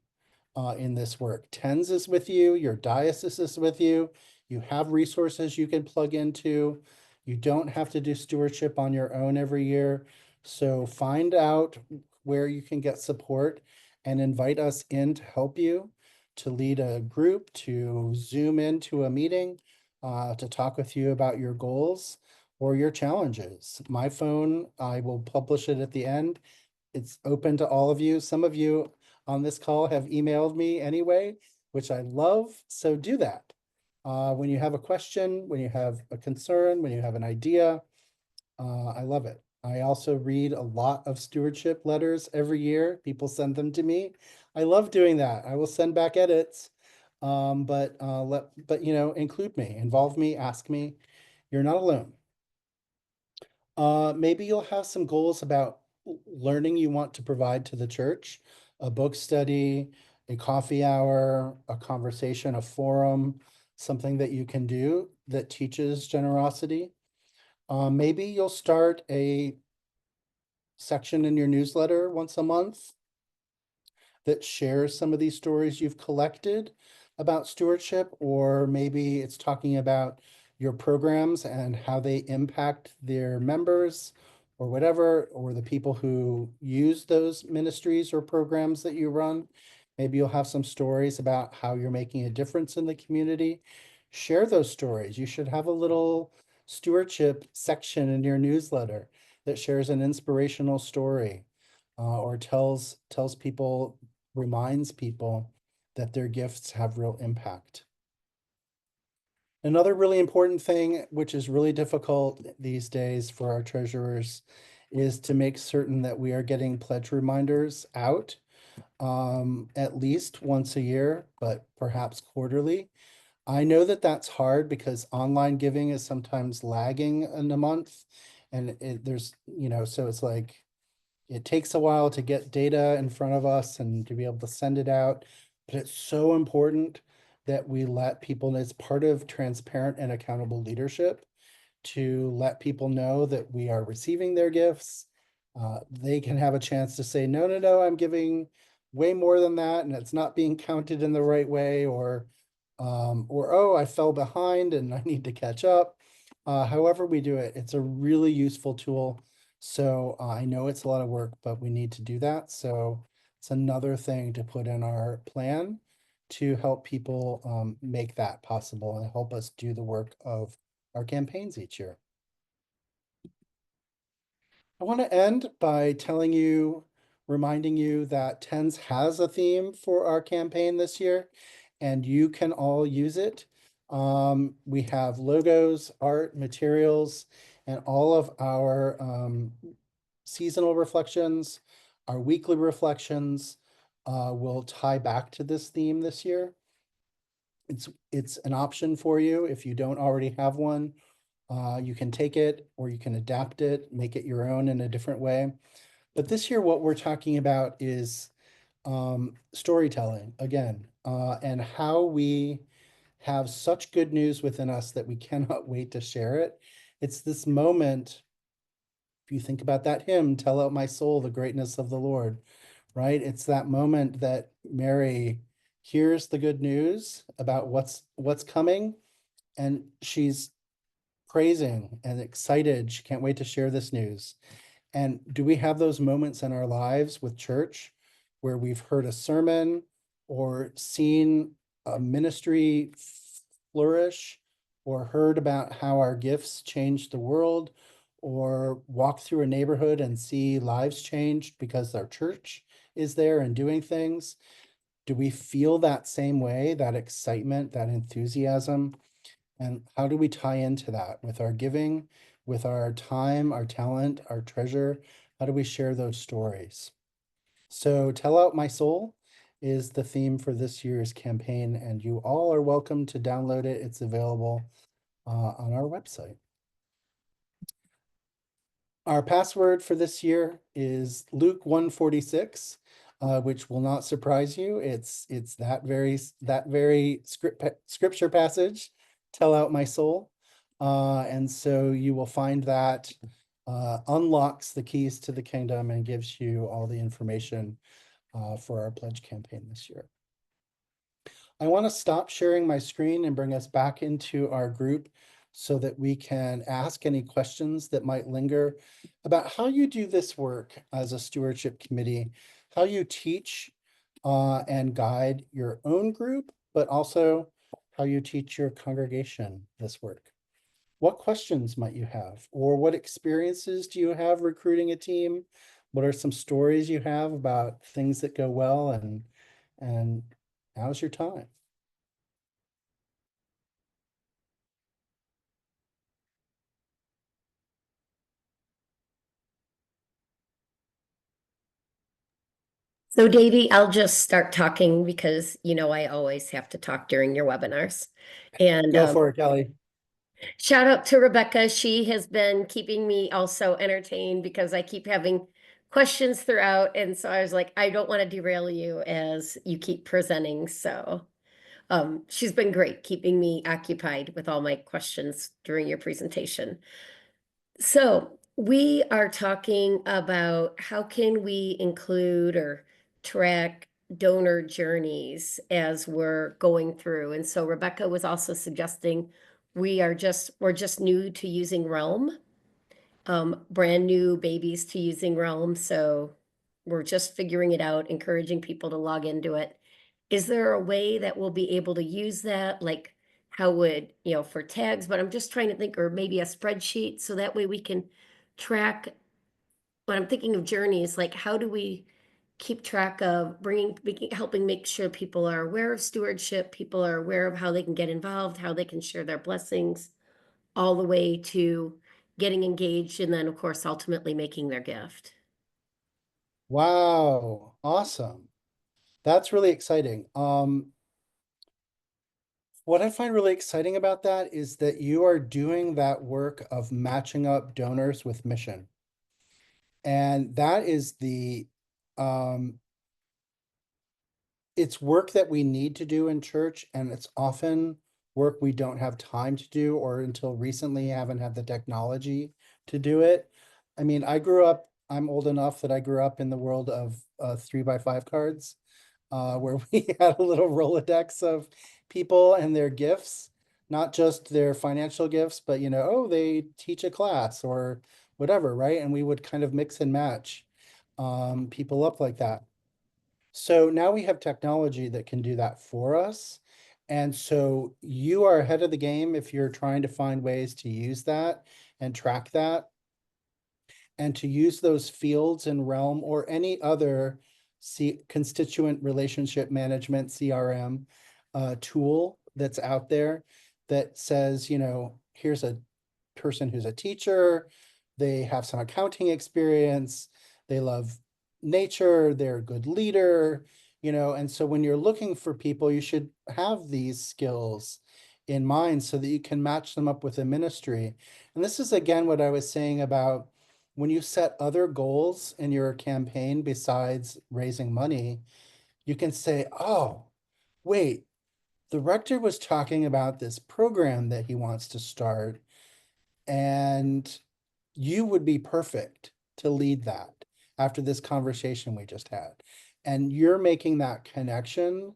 in this work. TENS is with you, your diocese is with you. You have resources you can plug into. You don't have to do stewardship on your own every year. So find out where you can get support and invite us in to help you, to lead a group, to Zoom into a meeting, to talk with you about your goals or your challenges. My phone, I will publish it at the end. It's open to all of you. Some of you on this call have emailed me anyway, which I love. So do that. When you have a question, when you have a concern, when you have an idea, I love it. I also read a lot of stewardship letters every year. People send them to me. I love doing that. I will send back edits, but include me, involve me, ask me. You're not alone. Maybe you'll have some goals about learning you want to provide to the church, a book study, a coffee hour, a conversation, a forum, something that you can do that teaches generosity. Maybe you'll start a section in your newsletter once a month that shares some of these stories you've collected about stewardship, or maybe it's talking about your programs and how they impact their members or whatever, or the people who use those ministries or programs that you run. Maybe you'll have some stories about how you're making a difference in the community. Share those stories. You should have a little stewardship section in your newsletter that shares an inspirational story or tells people, reminds people that their gifts have real impact. Another really important thing, which is really difficult these days for our treasurers, is to make certain that we are getting pledge reminders out at least once a year, but perhaps quarterly. I know that that's hard because online giving is sometimes lagging in a month, and so it's like it takes a while to get data in front of us and to be able to send it out, but it's so important that we let people, and it's part of transparent and accountable leadership, to let people know that we are receiving their gifts. They can have a chance to say, no, no, no, I'm giving way more than that, and it's not being counted in the right way, or oh, I fell behind and I need to catch up. However we do it, it's a really useful tool. So I know it's a lot of work, but we need to do that. So It's another thing to put in our plan to help people make that possible and help us do the work of our campaigns each year. I want to end by reminding you that TENS has a theme for our campaign this year, and you can all use it. We have logos, art, materials, and all of our seasonal reflections, our weekly reflections will tie back to this theme this year. It's an option for you if you don't already have one. You can take it or you can adapt it, make it your own in a different way. But this year, what we're talking about is storytelling again, and how we have such good news within us that we cannot wait to share it. It's this moment, if you think about that hymn, "Tell out my soul the greatness of the Lord," right? It's that moment that Mary hears the good news about what's coming, and she's praising and excited. She can't wait to share this news. And do we have those moments in our lives with church where we've heard a sermon or seen a ministry flourish or heard about how our gifts change the world or walk through a neighborhood and see lives changed because our church is there and doing things? Do we feel that same way, that excitement, that enthusiasm? And how do we tie into that with our giving, with our time, our talent, our treasure? How do we share those stories? So, Tell Out My Soul is the theme for this year's campaign, and you all are welcome to download it. It's available on our website. Our password for this year is Luke 146, which will not surprise you. It's that very scripture passage, "Tell out my soul," and so you will find that unlocks the keys to the kingdom and gives you all the information for our pledge campaign this year. I want to stop sharing my screen and bring us back into our group so that we can ask any questions that might linger about how you do this work as a stewardship committee, how you teach and guide your own group, but also how you teach your congregation this work. What questions might you have, or what experiences do you have recruiting a team? What are some stories you have about things that go well, and how's your time? So, Davey, I'll just start talking because I always have to talk during your webinars. And Go for it, Kelly. shout out to Rebecca. She has been keeping me also entertained because I keep having questions throughout. And so I was like, I don't want to derail you as you keep presenting. So she's been great keeping me occupied with all my questions during your presentation. So we are talking about how can we include or track donor journeys as we're going through. And so Rebecca was also suggesting we're just new to using Realm, brand new babies to using Realm. So we're just figuring it out, encouraging people to log into it. Is there a way that we'll be able to use that? Like how would, for tags, but I'm just trying to think, or maybe a spreadsheet, so that way we can track. When I'm thinking of journeys, like how do we keep track of helping make sure people are aware of stewardship, people are aware of how they can get involved, how they can share their blessings, all the way to getting engaged, and then of course ultimately making their gift. Wow, awesome. That's really exciting. What I find really exciting about that is that you are doing that work of matching up donors with mission. And that is um, it's work that we need to do in church, and it's often work we don't have time to do, or until recently haven't had the technology to do it. I mean, I'm old enough that I grew up in the world of 3x5 cards, where we had a little Rolodex of people and their gifts, not just their financial gifts, but oh, they teach a class or whatever, right? And we would kind of mix and match people up like that. So now we have technology that can do that for us. And so you are ahead of the game if you're trying to find ways to use that and track that, and to use those fields in Realm or any other constituent relationship management CRM tool that's out there that says, here's a person who's a teacher, they have some accounting experience, they love nature, they're a good leader, and so when you're looking for people, you should have these skills in mind so that you can match them up with a ministry. And this is again what I was saying about when you set other goals in your campaign besides raising money, you can say, oh, wait, the rector was talking about this program that he wants to start, and you would be perfect to lead that after this conversation we just had. And you're making that connection.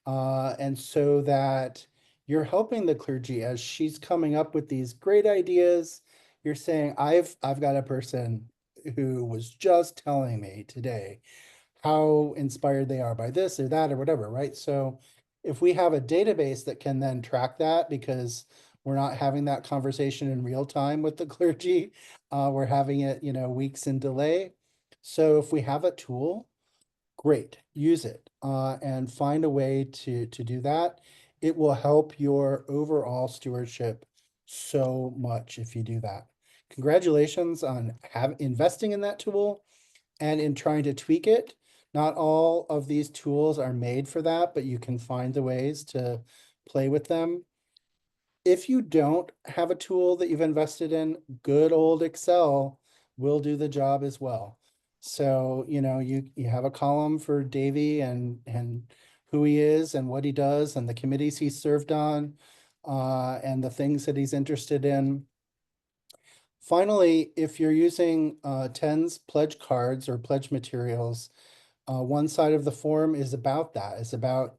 And so that you're helping the clergy as she's coming up with these great ideas. You're saying, I've got a person who was just telling me today how inspired they are by this or that or whatever, right? So if we have a database that can then track that, because we're not having that conversation in real time with the clergy, we're having it, weeks in delay. So if we have a tool, great, use it, and find a way to do that. It will help your overall stewardship so much if you do that. Congratulations on investing in that tool and in trying to tweak it. Not all of these tools are made for that, but you can find the ways to play with them. If you don't have a tool that you've invested in, good old Excel will do the job as well. So, you have a column for Davey and who he is and what he does and the committees he's served on, and the things that he's interested in. Finally, if you're using TENS pledge cards or pledge materials, one side of the form is about that. It's about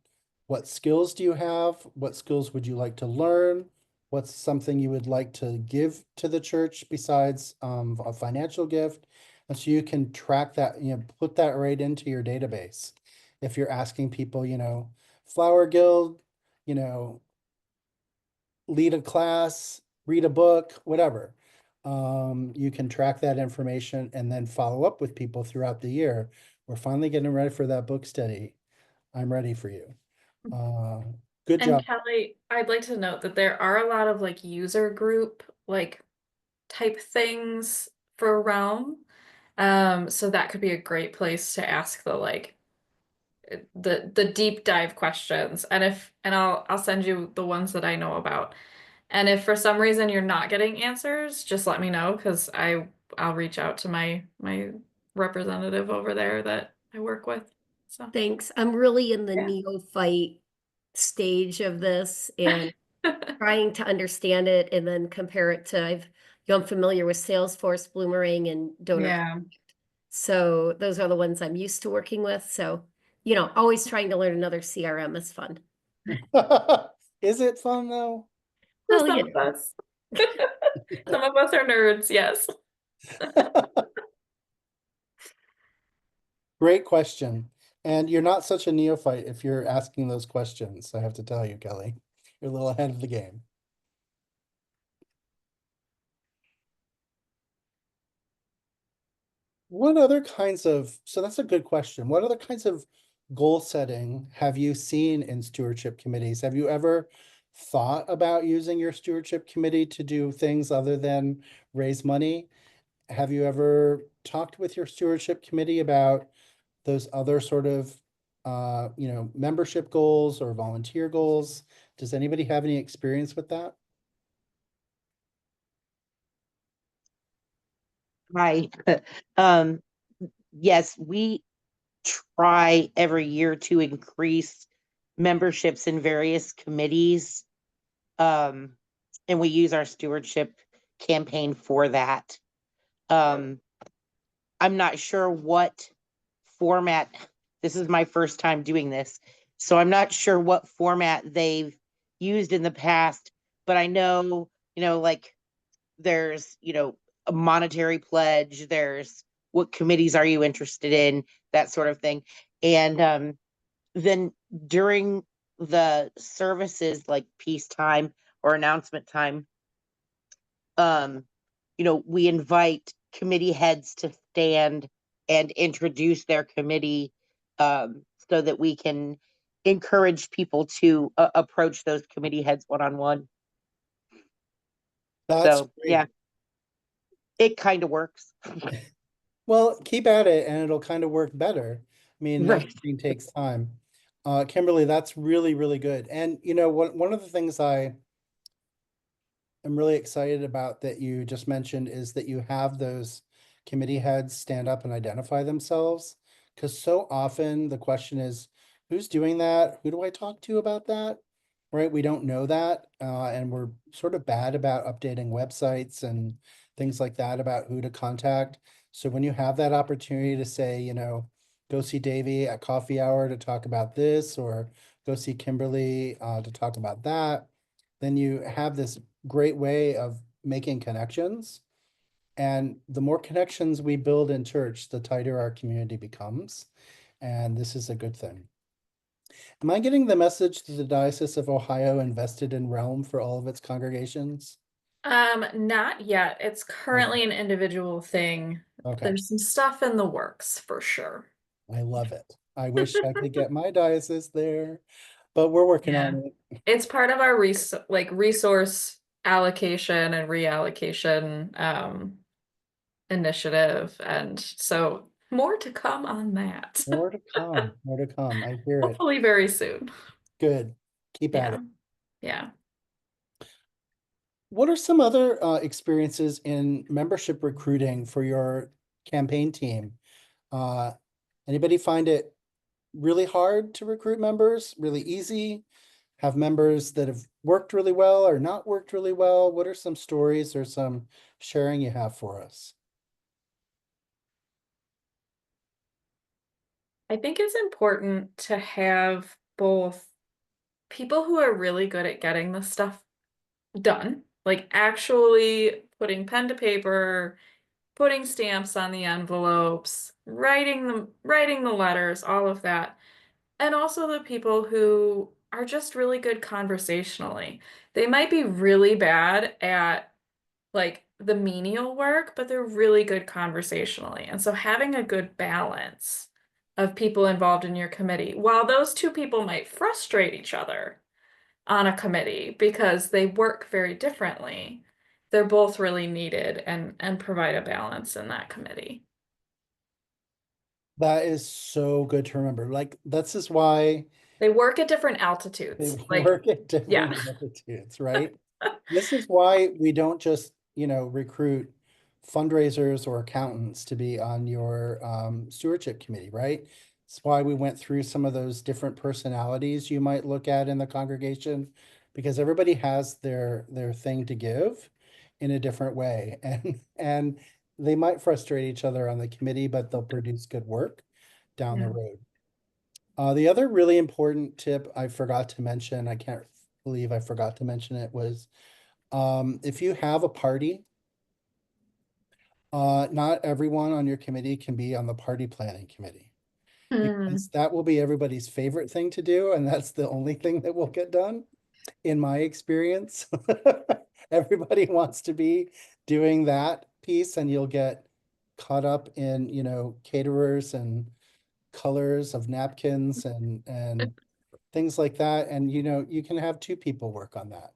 what skills do you have? What skills would you like to learn? What's something you would like to give to the church besides a financial gift? And so you can track that, put that right into your database. If you're asking people, Flower Guild, lead a class, read a book, whatever. You can track that information and then follow up with people throughout the year. We're finally getting ready for that book study. I'm ready for you. Good And job. Kelly, I'd like to note that there are a lot of like user group like type things for Realm. So that could be a great place to ask the like the deep dive questions. And I'll send you the ones that I know about. And if for some reason you're not getting answers, just let me know because I'll reach out to my representative over there that I work with. So Thanks. I'm really in the yeah. neophyte stage of this and trying to understand it and then compare it to I'm familiar with Salesforce, Bloomerang, and Donor. Yeah. So those are the ones I'm used to working with. So, always trying to learn another CRM is fun. Is it fun though? For Well, some of us. Some of us are nerds, yes. Great question. And you're not such a neophyte if you're asking those questions, I have to tell you, Kelly. You're a little ahead of the game. So that's a good question. What other kinds of goal setting have you seen in stewardship committees? Have you ever thought about using your stewardship committee to do things other than raise money? Have you ever talked with your stewardship committee about those other sort of, membership goals or volunteer goals? Does anybody have any experience with that? Hi. Um, yes, we try every year to increase memberships in various committees. And we use our stewardship campaign for that. I'm not sure what format, this is my first time doing this, so I'm not sure what format they've used in the past, but I know, like there's, a monetary pledge, there's what committees are you interested in, that sort of thing. And then during the services like peacetime or announcement time, we invite committee heads to stand and introduce their committee, so that we can encourage people to approach those committee heads one-on-one. That's So great. yeah, it kind of works. Well, keep at it and it'll kind of work better. I mean, Right. everything takes time. Kimberly, that's really, really good. And one of the things I'm really excited about that you just mentioned is that you have those committee heads stand up and identify themselves. Because so often the question is, who's doing that? Who do I talk to about that? Right? We don't know that. And we're sort of bad about updating websites and things like that about who to contact. So when you have that opportunity to say, go see Davey at coffee hour to talk about this, or go see Kimberly to talk about that, then you have this great way of making connections. And the more connections we build in church, the tighter our community becomes. And this is a good thing. Am I getting the message that the Diocese of Ohio invested in Realm for all of its congregations? Not yet. It's currently an individual thing. Okay, There's some stuff in the works for sure. I love it. I wish I could get my diocese there, but we're working Yeah. on it. It's part of our resource allocation and reallocation initiative. And so more to come on that. More to come, more to come. I hear it. Hopefully very soon. Good. Keep at Yeah. it. Yeah. What are some other experiences in membership recruiting for your campaign team? Uh, Anybody find it really hard to recruit members, really easy? Have members that have worked really well or not worked really well? What are some stories or some sharing you have for us? I think it's important to have both people who are really good at getting the stuff done, like actually putting pen to paper, putting stamps on the envelopes, writing the letters, all of that. And also the people who are just really good conversationally. They might be really bad at like the menial work, but they're really good conversationally. And so having a good balance of people involved in your committee, while those two people might frustrate each other on a committee because they work very differently, they're both really needed and provide a balance in that committee. That is so good to remember. Like, this is why They work at different they altitudes. Like, work at yeah. different altitudes, right? This is why we don't just, recruit fundraisers or accountants to be on your stewardship committee, right? It's why we went through some of those different personalities you might look at in the congregation, because everybody has their thing to give in a different way. And they might frustrate each other on the committee, but they'll produce good work down the Yeah. road. The other really important tip I forgot to mention, I can't believe I forgot to mention it, was if you have a party, not everyone on your committee can be on the party planning committee, Hmm. because that will be everybody's favorite thing to do, and that's the only thing that will get done, in my experience. Everybody wants to be doing that piece, and you'll get caught up in, caterers and colors of napkins and things like that. And you can have two people work on that,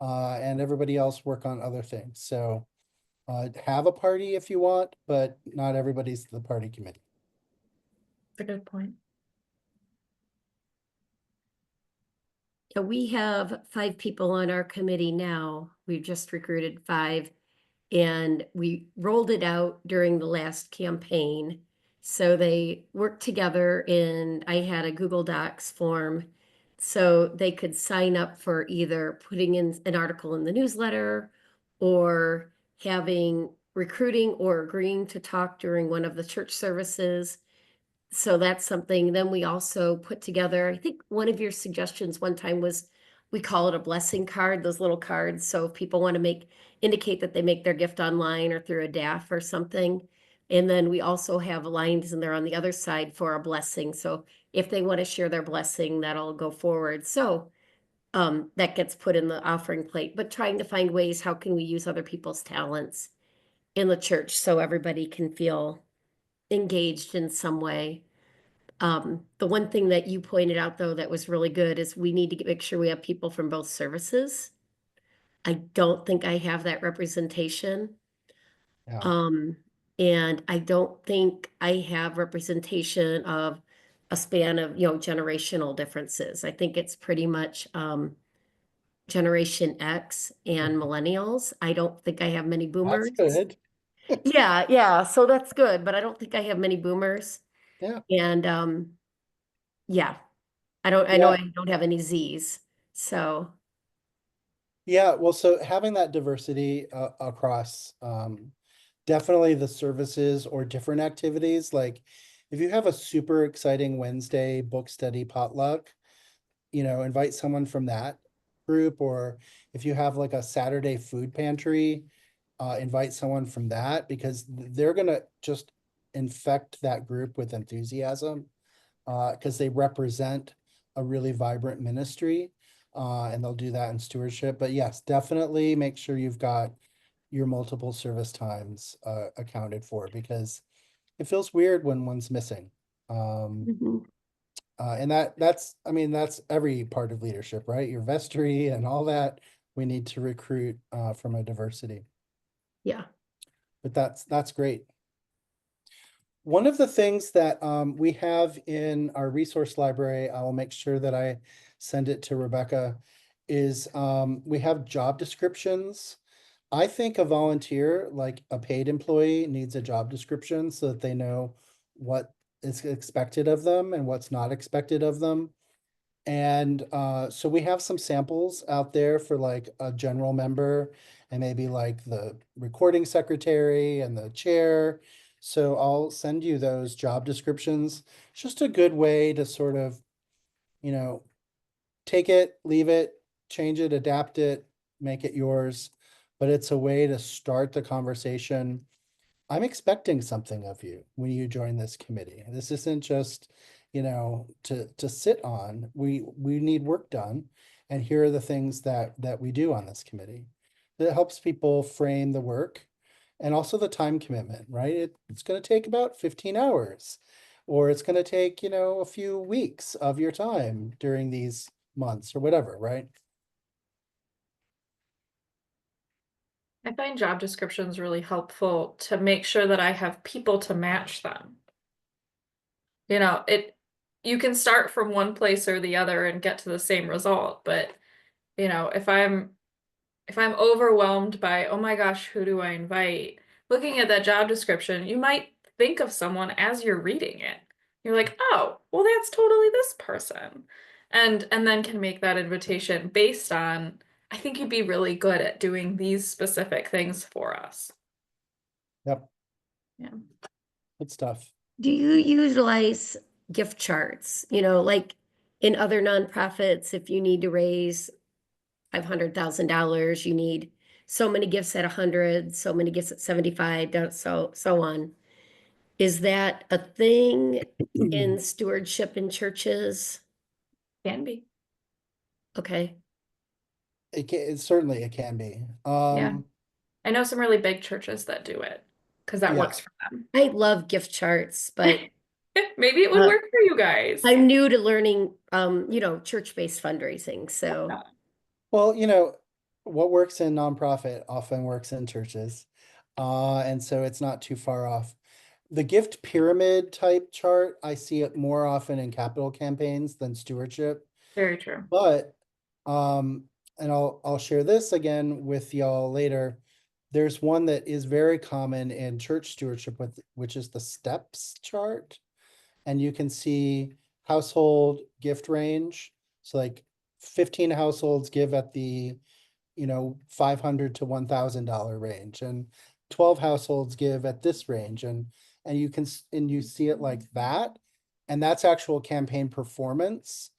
and everybody else work on other things. So have a party if you want, but not everybody's the party committee. That's a good point. Yeah, we have 5 people on our committee now. We've just recruited 5, and we rolled it out during the last campaign. So they worked together, and I had a Google Docs form so they could sign up for either putting in an article in the newsletter or having recruiting or agreeing to talk during one of the church services. So that's something. Then we also put together, I think one of your suggestions one time was we call it a blessing card, those little cards. So if people want to indicate that they make their gift online or through a DAF or something, And then we also have lines in there on the other side for a blessing. So if they want to share their blessing, that'll go forward. So that gets put in the offering plate, but trying to find ways, how can we use other people's talents in the church so everybody can feel engaged in some way. The one thing that you pointed out, though, that was really good is we need to make sure we have people from both services. I don't think I have that representation. Yeah. And I don't think I have representation of a span of, generational differences. I think it's pretty much Generation X and millennials. I don't think I have many That's boomers. good. Yeah, yeah. So that's good, but I don't think I have many boomers. Yeah. And yeah, I know Yeah. I don't have any Z's. So Yeah. Well, so having that diversity across definitely the services or different activities, like if you have a super exciting Wednesday book study potluck, invite someone from that group, or if you have like a Saturday food pantry, invite someone from that, because they're gonna just infect that group with enthusiasm, because they represent a really vibrant ministry, and they'll do that in stewardship. But yes, definitely make sure you've got your multiple service times accounted for, because it feels weird when one's missing. mhm, And that's every part of leadership, right? Your vestry and all that. We need to recruit from a diversity, yeah. but that's great. One of the things that we have in our resource library, I will make sure that I send it to Rebecca, is we have job descriptions. I think a volunteer, like a paid employee, needs a job description so that they know what is expected of them and what's not expected of them. And so we have some samples out there for like a general member and maybe like the recording secretary and the chair. So I'll send you those job descriptions. It's just a good way to sort of, you know, take it, leave it, change it, adapt it, make it yours. But it's a way to start the conversation. I'm expecting something of you when you join this committee. This isn't just, to sit on. We need work done, and here are the things that we do on this committee. That helps people frame the work and also the time commitment, right? It's going to take about 15 hours, or it's going to take, a few weeks of your time during these months or whatever, right? I find job descriptions really helpful to make sure that I have people to match them. You can start from one place or the other and get to the same result, but if I'm overwhelmed by, oh my gosh, who do I invite? Looking at that job description, you might think of someone as you're reading it. You're like, oh, well, that's totally this person. And then can make that invitation based on, I think you'd be really good at doing these specific things for us. Yep. Yeah. Good stuff. Do you utilize gift charts? Like in other nonprofits, if you need to raise $500,000, you need so many gifts at 100, so many gifts at 75, so on. Is that a thing in stewardship in churches? Can be. Okay. Certainly it can be. Yeah. I know some really big churches that do it because that Yeah. works for them. I love gift charts, but Maybe it would Uh, work for you guys. I'm new to learning, church-based fundraising. So, Well, what works in nonprofit often works in churches. And so it's not too far off. The gift pyramid type chart, I see it more often in capital campaigns than stewardship. Very true. But and I'll share this again with y'all later. There's one that is very common in church stewardship which is the steps chart. And you can see household gift range. So like 15 households give at the, $500 to $1,000 range, and 12 households give at this range. And you see it like that. And that's actual campaign performance.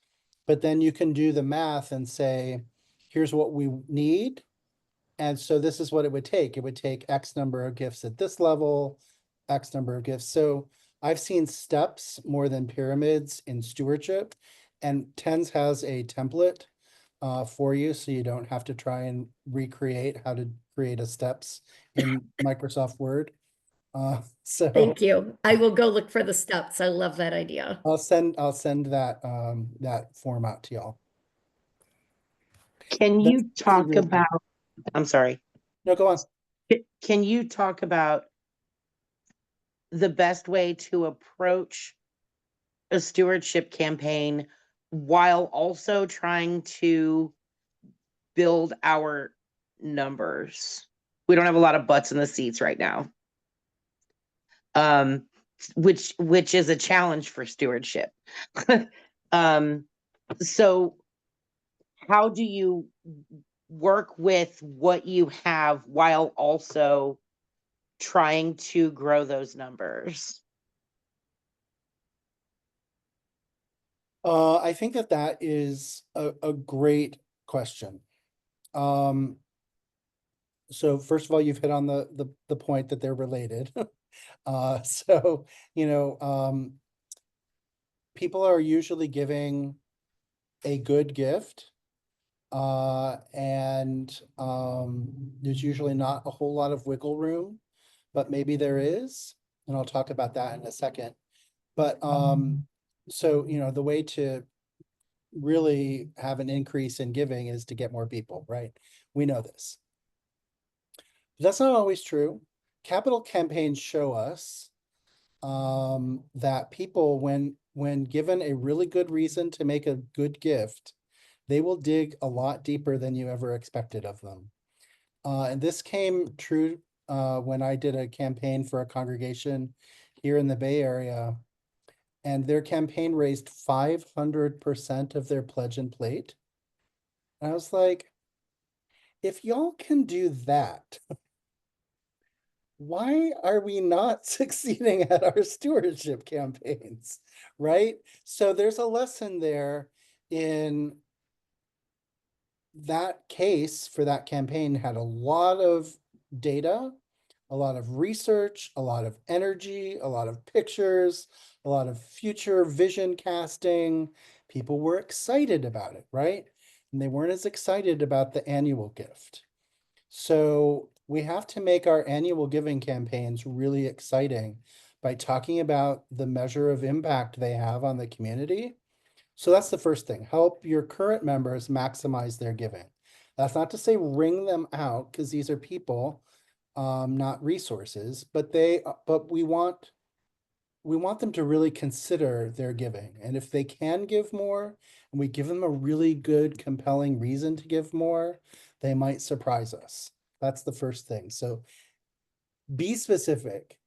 But then you can do the math and say, here's what we need. And so this is what it would take. It would take X number of gifts at this level, X number of gifts. So I've seen steps more than pyramids in stewardship, and TENS has a template for you, so you don't have to try and recreate how to create a steps in Microsoft Word. So Thank you. I will go look for the steps. I love that idea. I'll send that that form out to y'all. Can That's you really, talk really good. about, I'm sorry, No, go on. can you talk about the best way to approach a stewardship campaign while also trying to build our numbers? We don't have a lot of butts in the seats right now. Which is a challenge for stewardship. So how do you work with what you have while also trying to grow those numbers? I think that is a great question. So first of all, you've hit on the point that they're related. So, people are usually giving a good gift. And there's usually not a whole lot of wiggle room, but maybe there is, and I'll talk about that in a second. But so the way to really have an increase in giving is to get more people, right? We know this. But that's not always true. Capital campaigns show us that people, when given a really good reason to make a good gift, they will dig a lot deeper than you ever expected of them. And this came true when I did a campaign for a congregation here in the Bay Area, and their campaign raised 500% of their pledge and plate. And I was like, if y'all can do that, why are we not succeeding at our stewardship campaigns, right? So there's a lesson there in that case for that campaign had a lot of data, a lot of research, a lot of energy, a lot of pictures, a lot of future vision casting. People were excited about it, right? And they weren't as excited about the annual gift. So we have to make our annual giving campaigns really exciting by talking about the measure of impact they have on the community. So that's the first thing. Help your current members maximize their giving. That's not to say wring them out, because these are people, not resources, but we want them to really consider their giving. And if they can give more, and we give them a really good, compelling reason to give more, they might surprise us. That's the first thing. So be specific,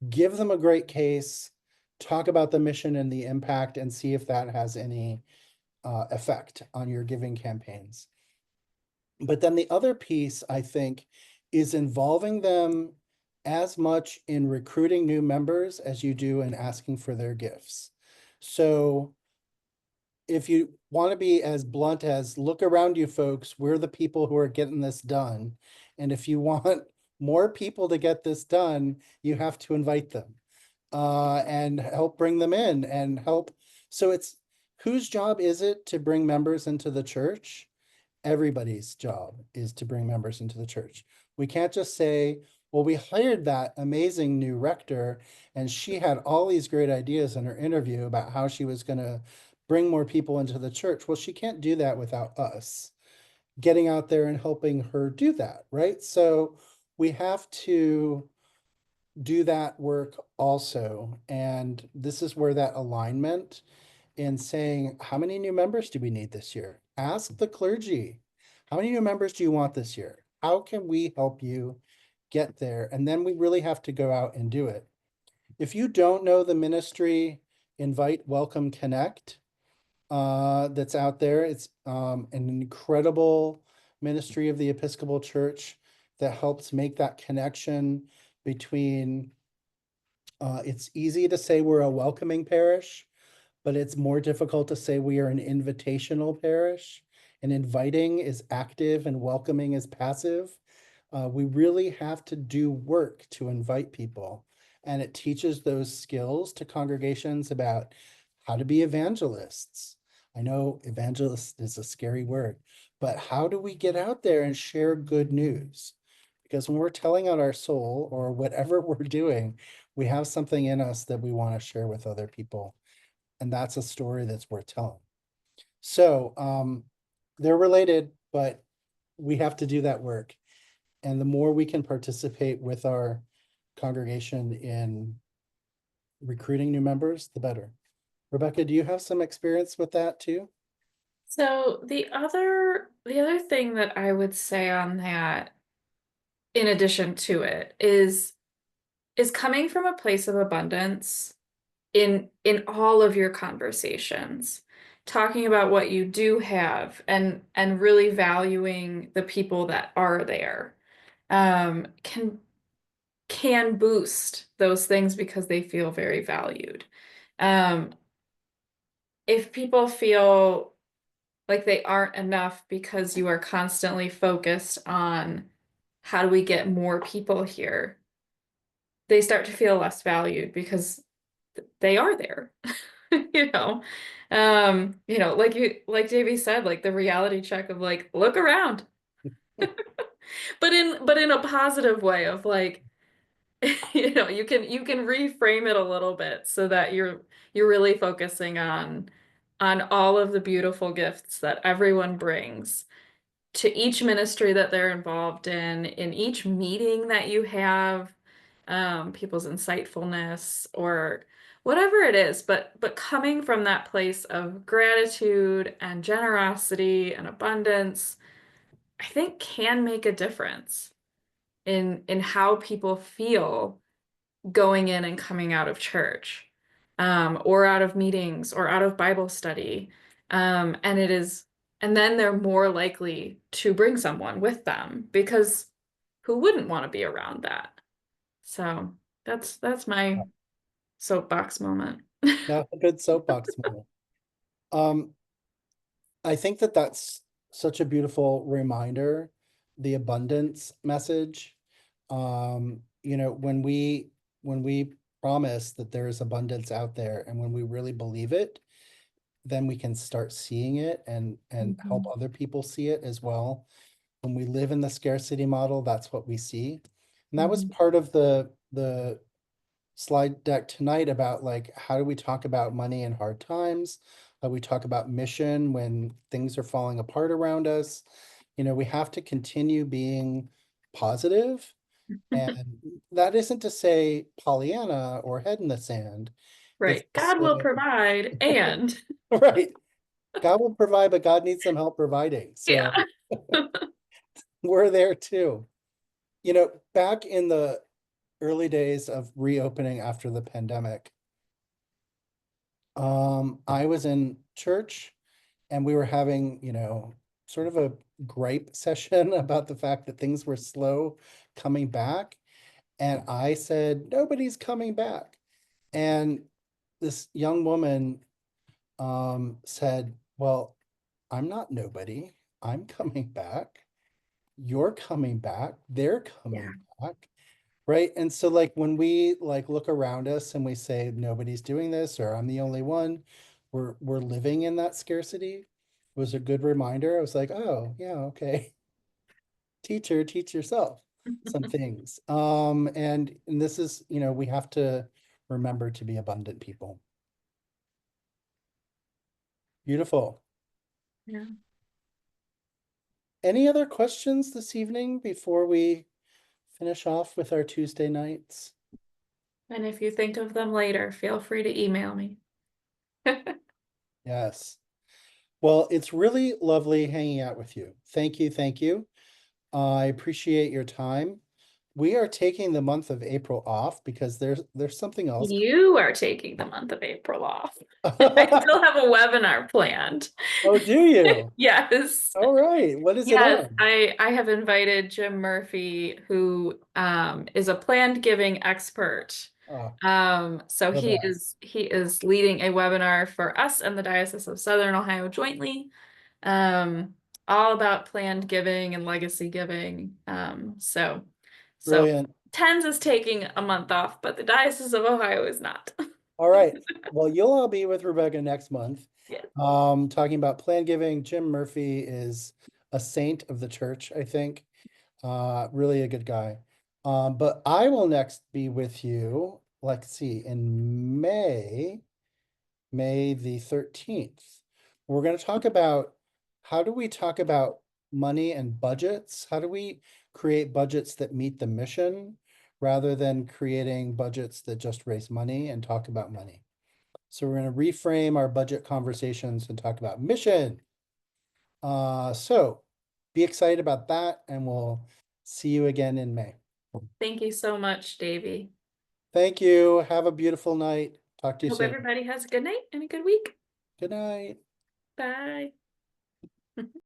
give them a great case, talk about the mission and the impact, and see if that has any effect on your giving campaigns. But then the other piece, I think, is involving them as much in recruiting new members as you do in asking for their gifts. So if you want to be as blunt as, look around you folks, we're the people who are getting this done. And if you want more people to get this done, you have to invite them and help bring them in and help. So it's, whose job is it to bring members into the church? Everybody's job is to bring members into the church. We can't just say, well, we hired that amazing new rector and she had all these great ideas in her interview about how she was going to bring more people into the church. Well, she can't do that without us getting out there and helping her do that, right? So we have to do that work also. And this is where that alignment in saying, how many new members do we need this year? Ask the clergy, how many new members do you want this year? How can we help you get there? And then we really have to go out and do it. If you don't know the ministry, Invite, Welcome, Connect, that's out there. It's an incredible ministry of the Episcopal Church that helps make that connection between, it's easy to say we're a welcoming parish, but it's more difficult to say we are an invitational parish. And inviting is active and welcoming is passive. We really have to do work to invite people. and it teaches those skills to congregations about how to be evangelists. I know evangelist is a scary word, but how do we get out there and share good news? Because when we're telling out our soul or whatever we're doing, we have something in us that we want to share with other people. And that's a story that's worth telling. So they're related, but we have to do that work. And the more we can participate with our congregation in recruiting new members, the better. Rebecca, do you have some experience with that too? So the other thing that I would say on that, in addition to it, is coming from a place of abundance in all of your conversations, talking about what you do have and really valuing the people that are there, can boost those things because they feel very valued. Um, if people feel like they aren't enough because you are constantly focused on how do we get more people here, they start to feel less valued because they are there. Like JV said, like the reality check of like, look around. But in a positive way of like, you can reframe it a little bit so that you're really focusing on all of the beautiful gifts that everyone brings to each ministry that they're involved in each meeting that you have, people's insightfulness or whatever it is, but coming from that place of gratitude and generosity and abundance, I think can make a difference in how people feel going in and coming out of church, or out of meetings or out of Bible study. And then they're more likely to bring someone with them because who wouldn't want to be around that? So that's my soapbox moment. That's a good soapbox moment. I think that that's such a beautiful reminder, the abundance message. When we promise that there is abundance out there, and when we really believe it, then we can start seeing it and help other people see it as well. When we live in the scarcity model, that's what we see. And that was part of the slide deck tonight about like, how do we talk about money in hard times? How we talk about mission when things are falling apart around us. We have to continue being positive. And that isn't to say Pollyanna or head in the sand. It's Right. to God will say, provide and right, God will provide, but God needs some help providing. So yeah. we're there too. Back in the early days of reopening after the pandemic, I was in church and we were having, sort of a gripe session about the fact that things were slow coming back. And I said, nobody's coming back. And this young woman said, well, I'm not nobody. I'm coming back. You're coming back. They're coming back. Right. And so like when we like look around us and we say nobody's doing this or I'm the only one, we're living in that scarcity. It was a good reminder. I was like, oh yeah, okay. Teacher, teach yourself some things. And this is, we have to remember to be abundant people. Beautiful. Yeah. Any other questions this evening before we finish off with our Tuesday nights? And if you think of them later, feel free to email me. Yes. Well, it's really lovely hanging out with you. Thank you. Thank you. I appreciate your time. We are taking the month of April off because there's something else. You are taking the month of April off. I still have a webinar planned. Oh, do you? Yes. All right. What is it Yes, on? I have invited Jim Murphy, who is a planned giving expert. Oh, So the best. he is leading a webinar for us and the Diocese of Southern Ohio jointly, all about planned giving and legacy giving. So Brilliant. TENS is taking a month off, but the Diocese of Ohio is not. All right. Well, you'll all be with Rebecca next month. Yes. Talking about plan giving. Jim Murphy is a saint of the church, I think. Really a good guy. But I will next be with you, let's see, in May the 13th. We're going to talk about how do we talk about money and budgets? How do we create budgets that meet the mission rather than creating budgets that just raise money and talk about money? So we're going to reframe our budget conversations and talk about mission. So be excited about that, and we'll see you again in May. Thank you so much, Davey. Thank you. Have a beautiful night. Talk to you Hope soon. everybody has a good night and a good week. Good night. Bye.